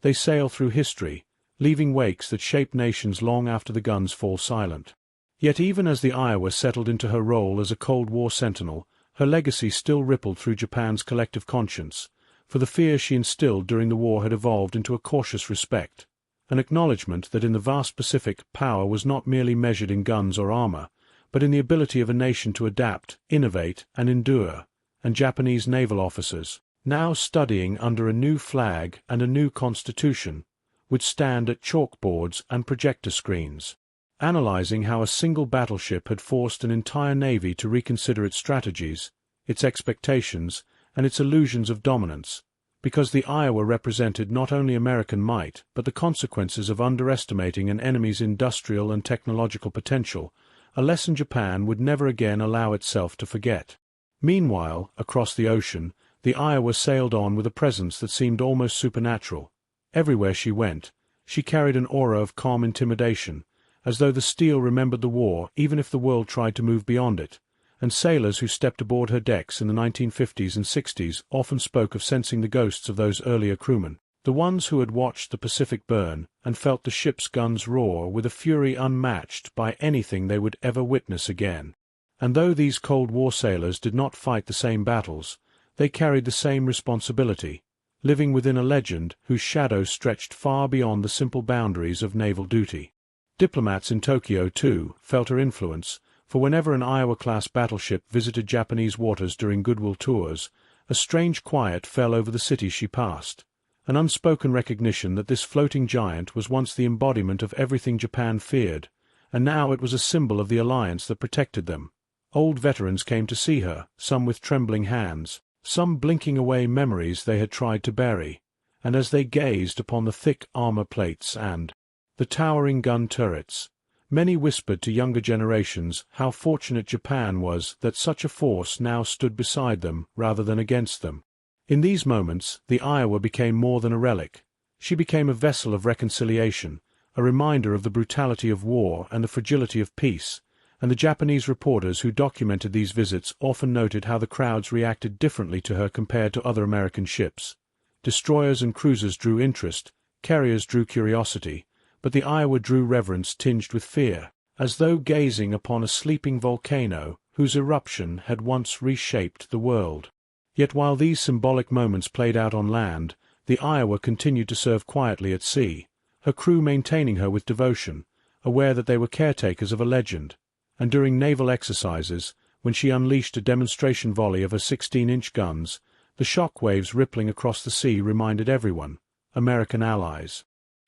They sail through history, leaving wakes that shape nations long after the guns fall silent. Yet even as the Iowa settled into her role as a Cold War sentinel, her legacy still rippled through Japan's collective conscience, for the fear she instilled during the war had evolved into a cautious respect, an acknowledgement that in the vast Pacific power was not merely measured in guns or armor, but in the ability of a nation to adapt, innovate, and endure, and Japanese naval officers, now studying under a new flag and a new constitution, would stand at chalkboards and projector screens, analyzing how a single battleship had forced an entire navy to reconsider its strategies, its expectations, and its illusions of dominance, because the Iowa represented not only American might but the consequences of underestimating an enemy's industrial and technological potential, a lesson Japan would never again allow itself to forget. Meanwhile, across the ocean, the Iowa sailed on with a presence that seemed almost supernatural. Everywhere she went, she carried an aura of calm intimidation, as though the steel remembered the war even if the world tried to move beyond it, and sailors who stepped aboard her decks in the 1950s and 60s often spoke of sensing the ghosts of those earlier crewmen, the ones who had watched the Pacific burn and felt the ship's guns roar with a fury unmatched by anything they would ever witness again. And though these Cold War sailors did not fight the same battles, they carried the same responsibility, living within a legend whose shadow stretched far beyond the simple boundaries of naval duty. Diplomats in Tokyo, too, felt her influence, for whenever an Iowa-class battleship visited Japanese waters during goodwill tours, a strange quiet fell over the city she passed, an unspoken recognition that this floating giant was once the embodiment of everything Japan feared, and now it was a symbol of the alliance that protected them. Old veterans came to see her, some with trembling hands, some blinking away memories they had tried to bury, and as they gazed upon the thick armor plates and the towering gun turrets, many whispered to younger generations how fortunate Japan was that such a force now stood beside them rather than against them. In these moments, the Iowa became more than a relic. She became a vessel of reconciliation, a reminder of the brutality of war and the fragility of peace, and the Japanese reporters who documented these visits often noted how the crowds reacted differently to her compared to other American ships. Destroyers and cruisers drew interest, carriers drew curiosity, but the Iowa drew reverence tinged with fear, as though gazing upon a sleeping volcano whose eruption had once reshaped the world. Yet while these symbolic moments played out on land, the Iowa continued to serve quietly at sea, her crew maintaining her with devotion, aware that they were caretakers of a legend, and during naval exercises, when she unleashed a demonstration volley of her 16-inch guns, the shock waves rippling across the sea reminded everyone, American allies,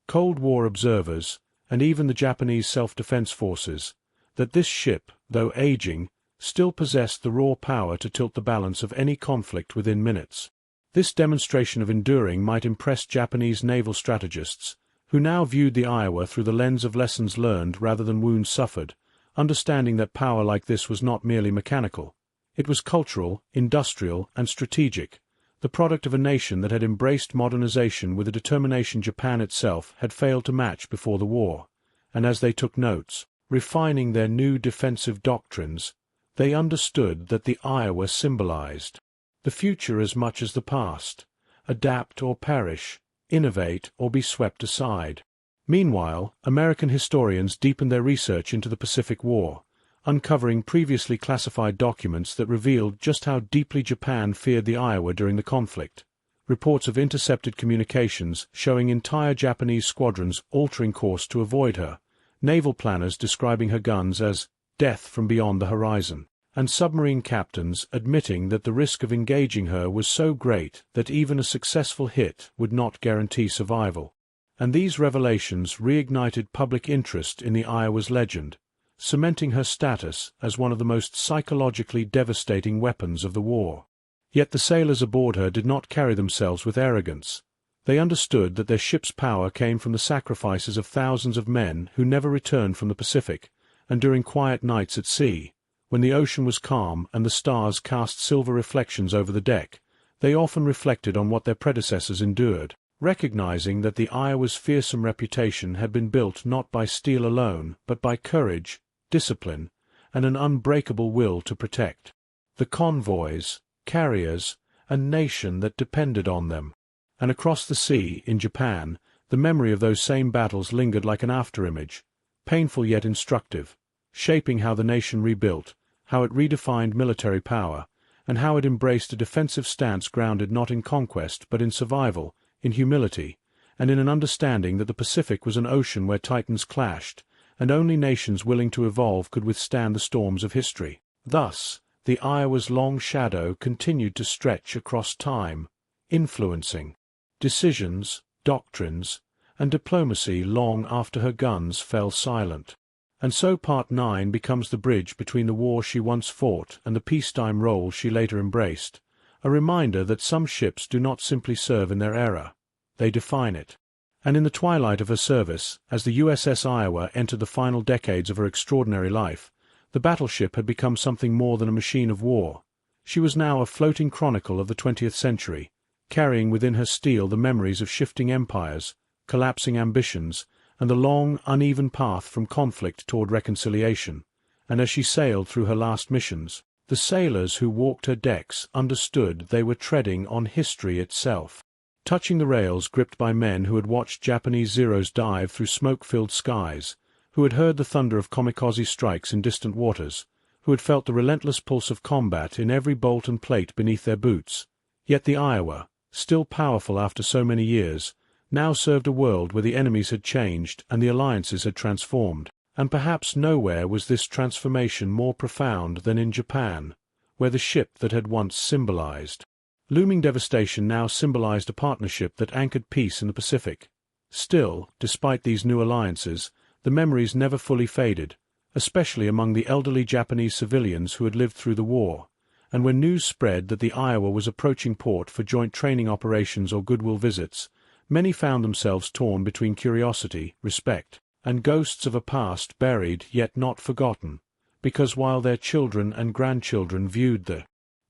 Cold War observers, and even the Japanese self-defense forces, that this ship, though aging, still possessed the raw power to tilt the balance of any conflict within minutes. This demonstration of enduring might impress Japanese naval strategists, who now viewed the Iowa through the lens of lessons learned rather than wounds suffered, understanding that power like this was not merely mechanical. It was cultural, industrial, and strategic, the product of a nation that had embraced modernization with a determination Japan itself had failed to match before the war, and as they took notes, refining their new defensive doctrines, they understood that the Iowa symbolized the future as much as the past, adapt or perish, innovate or be swept aside. Meanwhile, American historians deepened their research into the Pacific War, uncovering previously classified documents that revealed just how deeply Japan feared the Iowa during the conflict. Reports of intercepted communications showing entire Japanese squadrons altering course to avoid her, naval planners describing her guns as death from beyond the horizon, and submarine captains admitting that the risk of engaging her was so great that even a successful hit would not guarantee survival. And these revelations reignited public interest in the Iowa's legend, cementing her status as one of the most psychologically devastating weapons of the war. Yet the sailors aboard her did not carry themselves with arrogance. They understood that their ship's power came from the sacrifices of thousands of men who never returned from the Pacific, and during quiet nights at sea, when the ocean was calm and the stars cast silver reflections over the deck, they often reflected on what their predecessors endured, recognizing that the Iowa's fearsome reputation had been built not by steel alone but by courage, discipline, and an unbreakable will to protect the convoys, carriers, and nation that depended on them. And across the sea, in Japan, the memory of those same battles lingered like an afterimage, painful yet instructive, shaping how the nation rebuilt, how it redefined military power, and how it embraced a defensive stance grounded not in conquest but in survival, in humility, and in an understanding that the Pacific was an ocean where titans clashed, and only nations willing to evolve could withstand the storms of history. Thus, the Iowa's long shadow continued to stretch across time, influencing decisions, doctrines, and diplomacy long after her guns fell silent. And so Part 9 becomes the bridge between the war she once fought and the peacetime role she later embraced, a reminder that some ships do not simply serve in their era, they define it. And in the twilight of her service, as the USS Iowa entered the final decades of her extraordinary life, the battleship had become something more than a machine of war. She was now a floating chronicle of the 20th century, carrying within her steel the memories of shifting empires, collapsing ambitions, and the long, uneven path from conflict toward reconciliation. And as she sailed through her last missions, the sailors who walked her decks understood they were treading on history itself. Touching the rails gripped by men who had watched Japanese Zeros dive through smoke-filled skies, who had heard the thunder of kamikaze strikes in distant waters, who had felt the relentless pulse of combat in every bolt and plate beneath their boots. Yet the Iowa, still powerful after so many years, now served a world where the enemies had changed and the alliances had transformed, and perhaps nowhere was this transformation more profound than in Japan, where the ship that had once symbolized looming devastation now symbolized a partnership that anchored peace in the Pacific. Still, despite these new alliances, the memories never fully faded, especially among the elderly Japanese civilians who had lived through the war, and when news spread that the Iowa was approaching port for joint training operations or goodwill visits, many found themselves torn between curiosity, respect, and ghosts of a past buried yet not forgotten, because while their children and grandchildren viewed the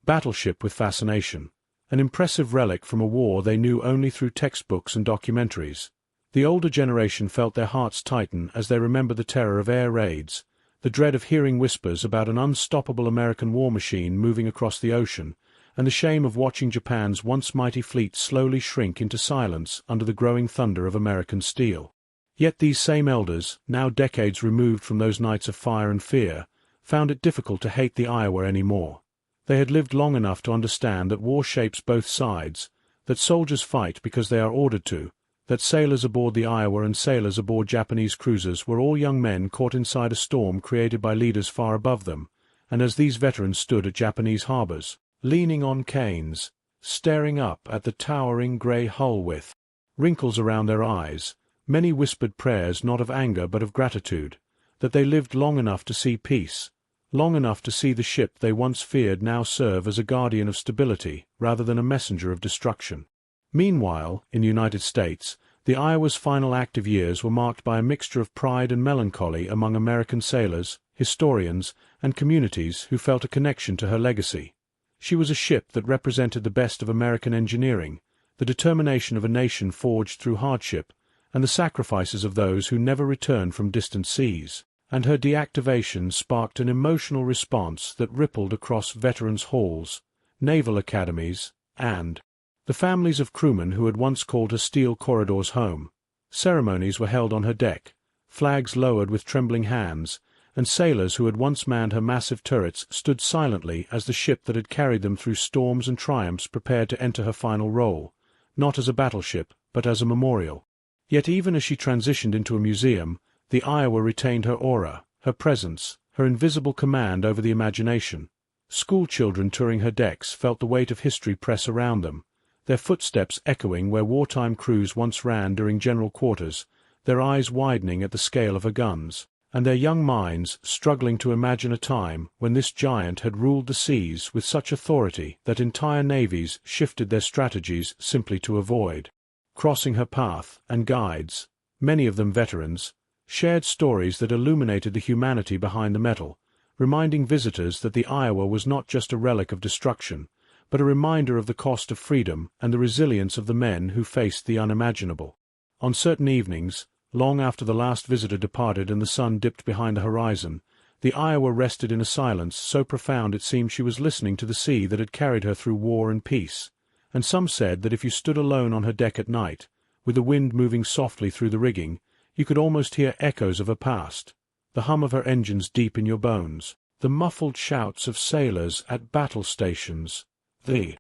battleship with fascination, an impressive relic from a war they knew only through textbooks and documentaries, the older generation felt their hearts tighten as they remembered the terror of air raids, the dread of hearing whispers about an unstoppable American war machine moving across the ocean, and the shame of watching Japan's once mighty fleet slowly shrink into silence under the growing thunder of American steel. Yet these same elders, now decades removed from those nights of fire and fear, found it difficult to hate the Iowa any more. They had lived long enough to understand that war shapes both sides, that soldiers fight because they are ordered to, that sailors aboard the Iowa and sailors aboard Japanese cruisers were all young men caught inside a storm created by leaders far above them, and as these veterans stood at Japanese harbors, leaning on canes, staring up at the towering grey hull with wrinkles around their eyes, many whispered prayers not of anger but of gratitude, that they lived long enough to see peace, long enough to see the ship they once feared now serve as a guardian of stability rather than a messenger of destruction. Meanwhile, in the United States, the Iowa's final active years were marked by a mixture of pride and melancholy among American sailors, historians, and communities who felt a connection to her legacy. She was a ship that represented the best of American engineering, the determination of a nation forged through hardship, and the sacrifices of those who never returned from distant seas, and her deactivation sparked an emotional response that rippled across veterans' halls, naval academies, and the families of crewmen who had once called her steel corridors home. Ceremonies were held on her deck, flags lowered with trembling hands, and sailors who had once manned her massive turrets stood silently as the ship that had carried them through storms and triumphs prepared to enter her final role, not as a battleship, but as a memorial. Yet even as she transitioned into a museum, the Iowa retained her aura, her presence, her invisible command over the imagination. School children touring her decks felt the weight of history press around them, their footsteps echoing where wartime crews once ran during general quarters, their eyes widening at the scale of her guns, and their young minds struggling to imagine a time when this giant had ruled the seas with such authority that entire navies shifted their strategies simply to avoid crossing her path, and guides, many of them veterans, shared stories that illuminated the humanity behind the metal, reminding visitors that the Iowa was not just a relic of destruction, but a reminder of the cost of freedom and the resilience of the men who faced the unimaginable. On certain evenings, long after the last visitor departed and the sun dipped behind the horizon, the Iowa rested in a silence so profound it seemed she was listening to the sea that had carried her through war and peace. And some said that if you stood alone on her deck at night, with the wind moving softly through the rigging, you could almost hear echoes of her past, the hum of her engines deep in your bones, the muffled shouts of sailors at battle stations, the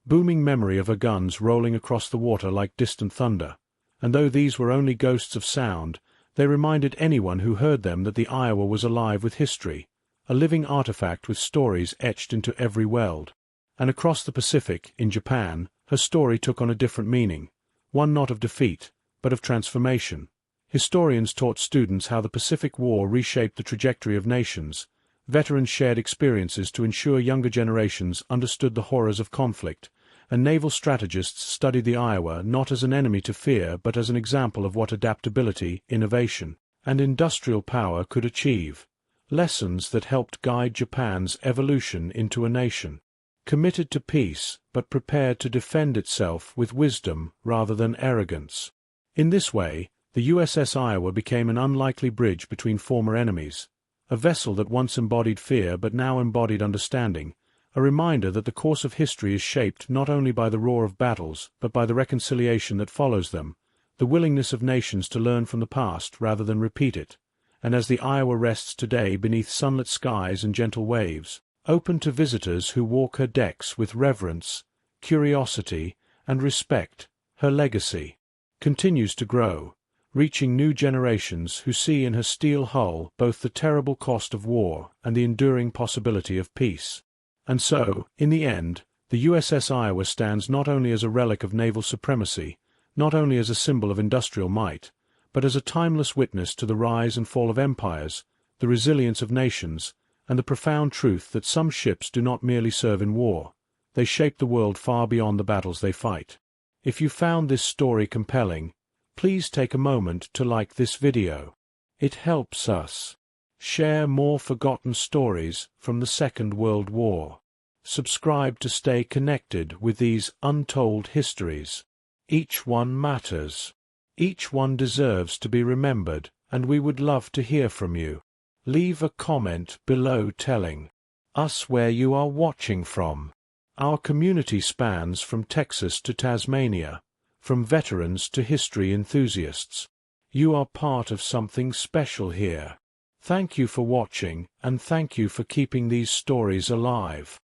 booming memory of her guns rolling across the water like distant thunder. And though these were only ghosts of sound, they reminded anyone who heard them that the Iowa was alive with history, a living artifact with stories etched into every weld. And across the Pacific, in Japan, her story took on a different meaning, one not of defeat, but of transformation. Historians taught students how the Pacific War reshaped the trajectory of nations. Veterans shared experiences to ensure younger generations understood the horrors of conflict, and naval strategists studied the Iowa not as an enemy to fear but as an example of what adaptability, innovation, and industrial power could achieve. Lessons that helped guide Japan's evolution into a nation committed to peace but prepared to defend itself with wisdom rather than arrogance. In this way, the USS Iowa became an unlikely bridge between former enemies, a vessel that once embodied fear but now embodied understanding, a reminder that the course of history is shaped not only by the roar of battles but by the reconciliation that follows them, the willingness of nations to learn from the past rather than repeat it. And as the Iowa rests today beneath sunlit skies and gentle waves, open to visitors who walk her decks with reverence, curiosity, and respect, her legacy continues to grow, reaching new generations who see in her steel hull both the terrible cost of war and the enduring possibility of peace. And so, in the end, the USS Iowa stands not only as a relic of naval supremacy, not only as a symbol of industrial might, but as a timeless witness to the rise and fall of empires, the resilience of nations, and the profound truth that some ships do not merely serve in war, they shape the world far beyond the battles they fight. If you found this story compelling, please take a moment to like this video. It helps us share more forgotten stories from the Second World War. Subscribe to stay connected with these untold histories. Each one matters. Each one deserves to be remembered, and we would love to hear from you. Leave a comment below telling us where you are watching from. Our community spans from Texas to Tasmania, from veterans to history enthusiasts. You are part of something special here. Thank you for watching, and thank you for keeping these stories alive.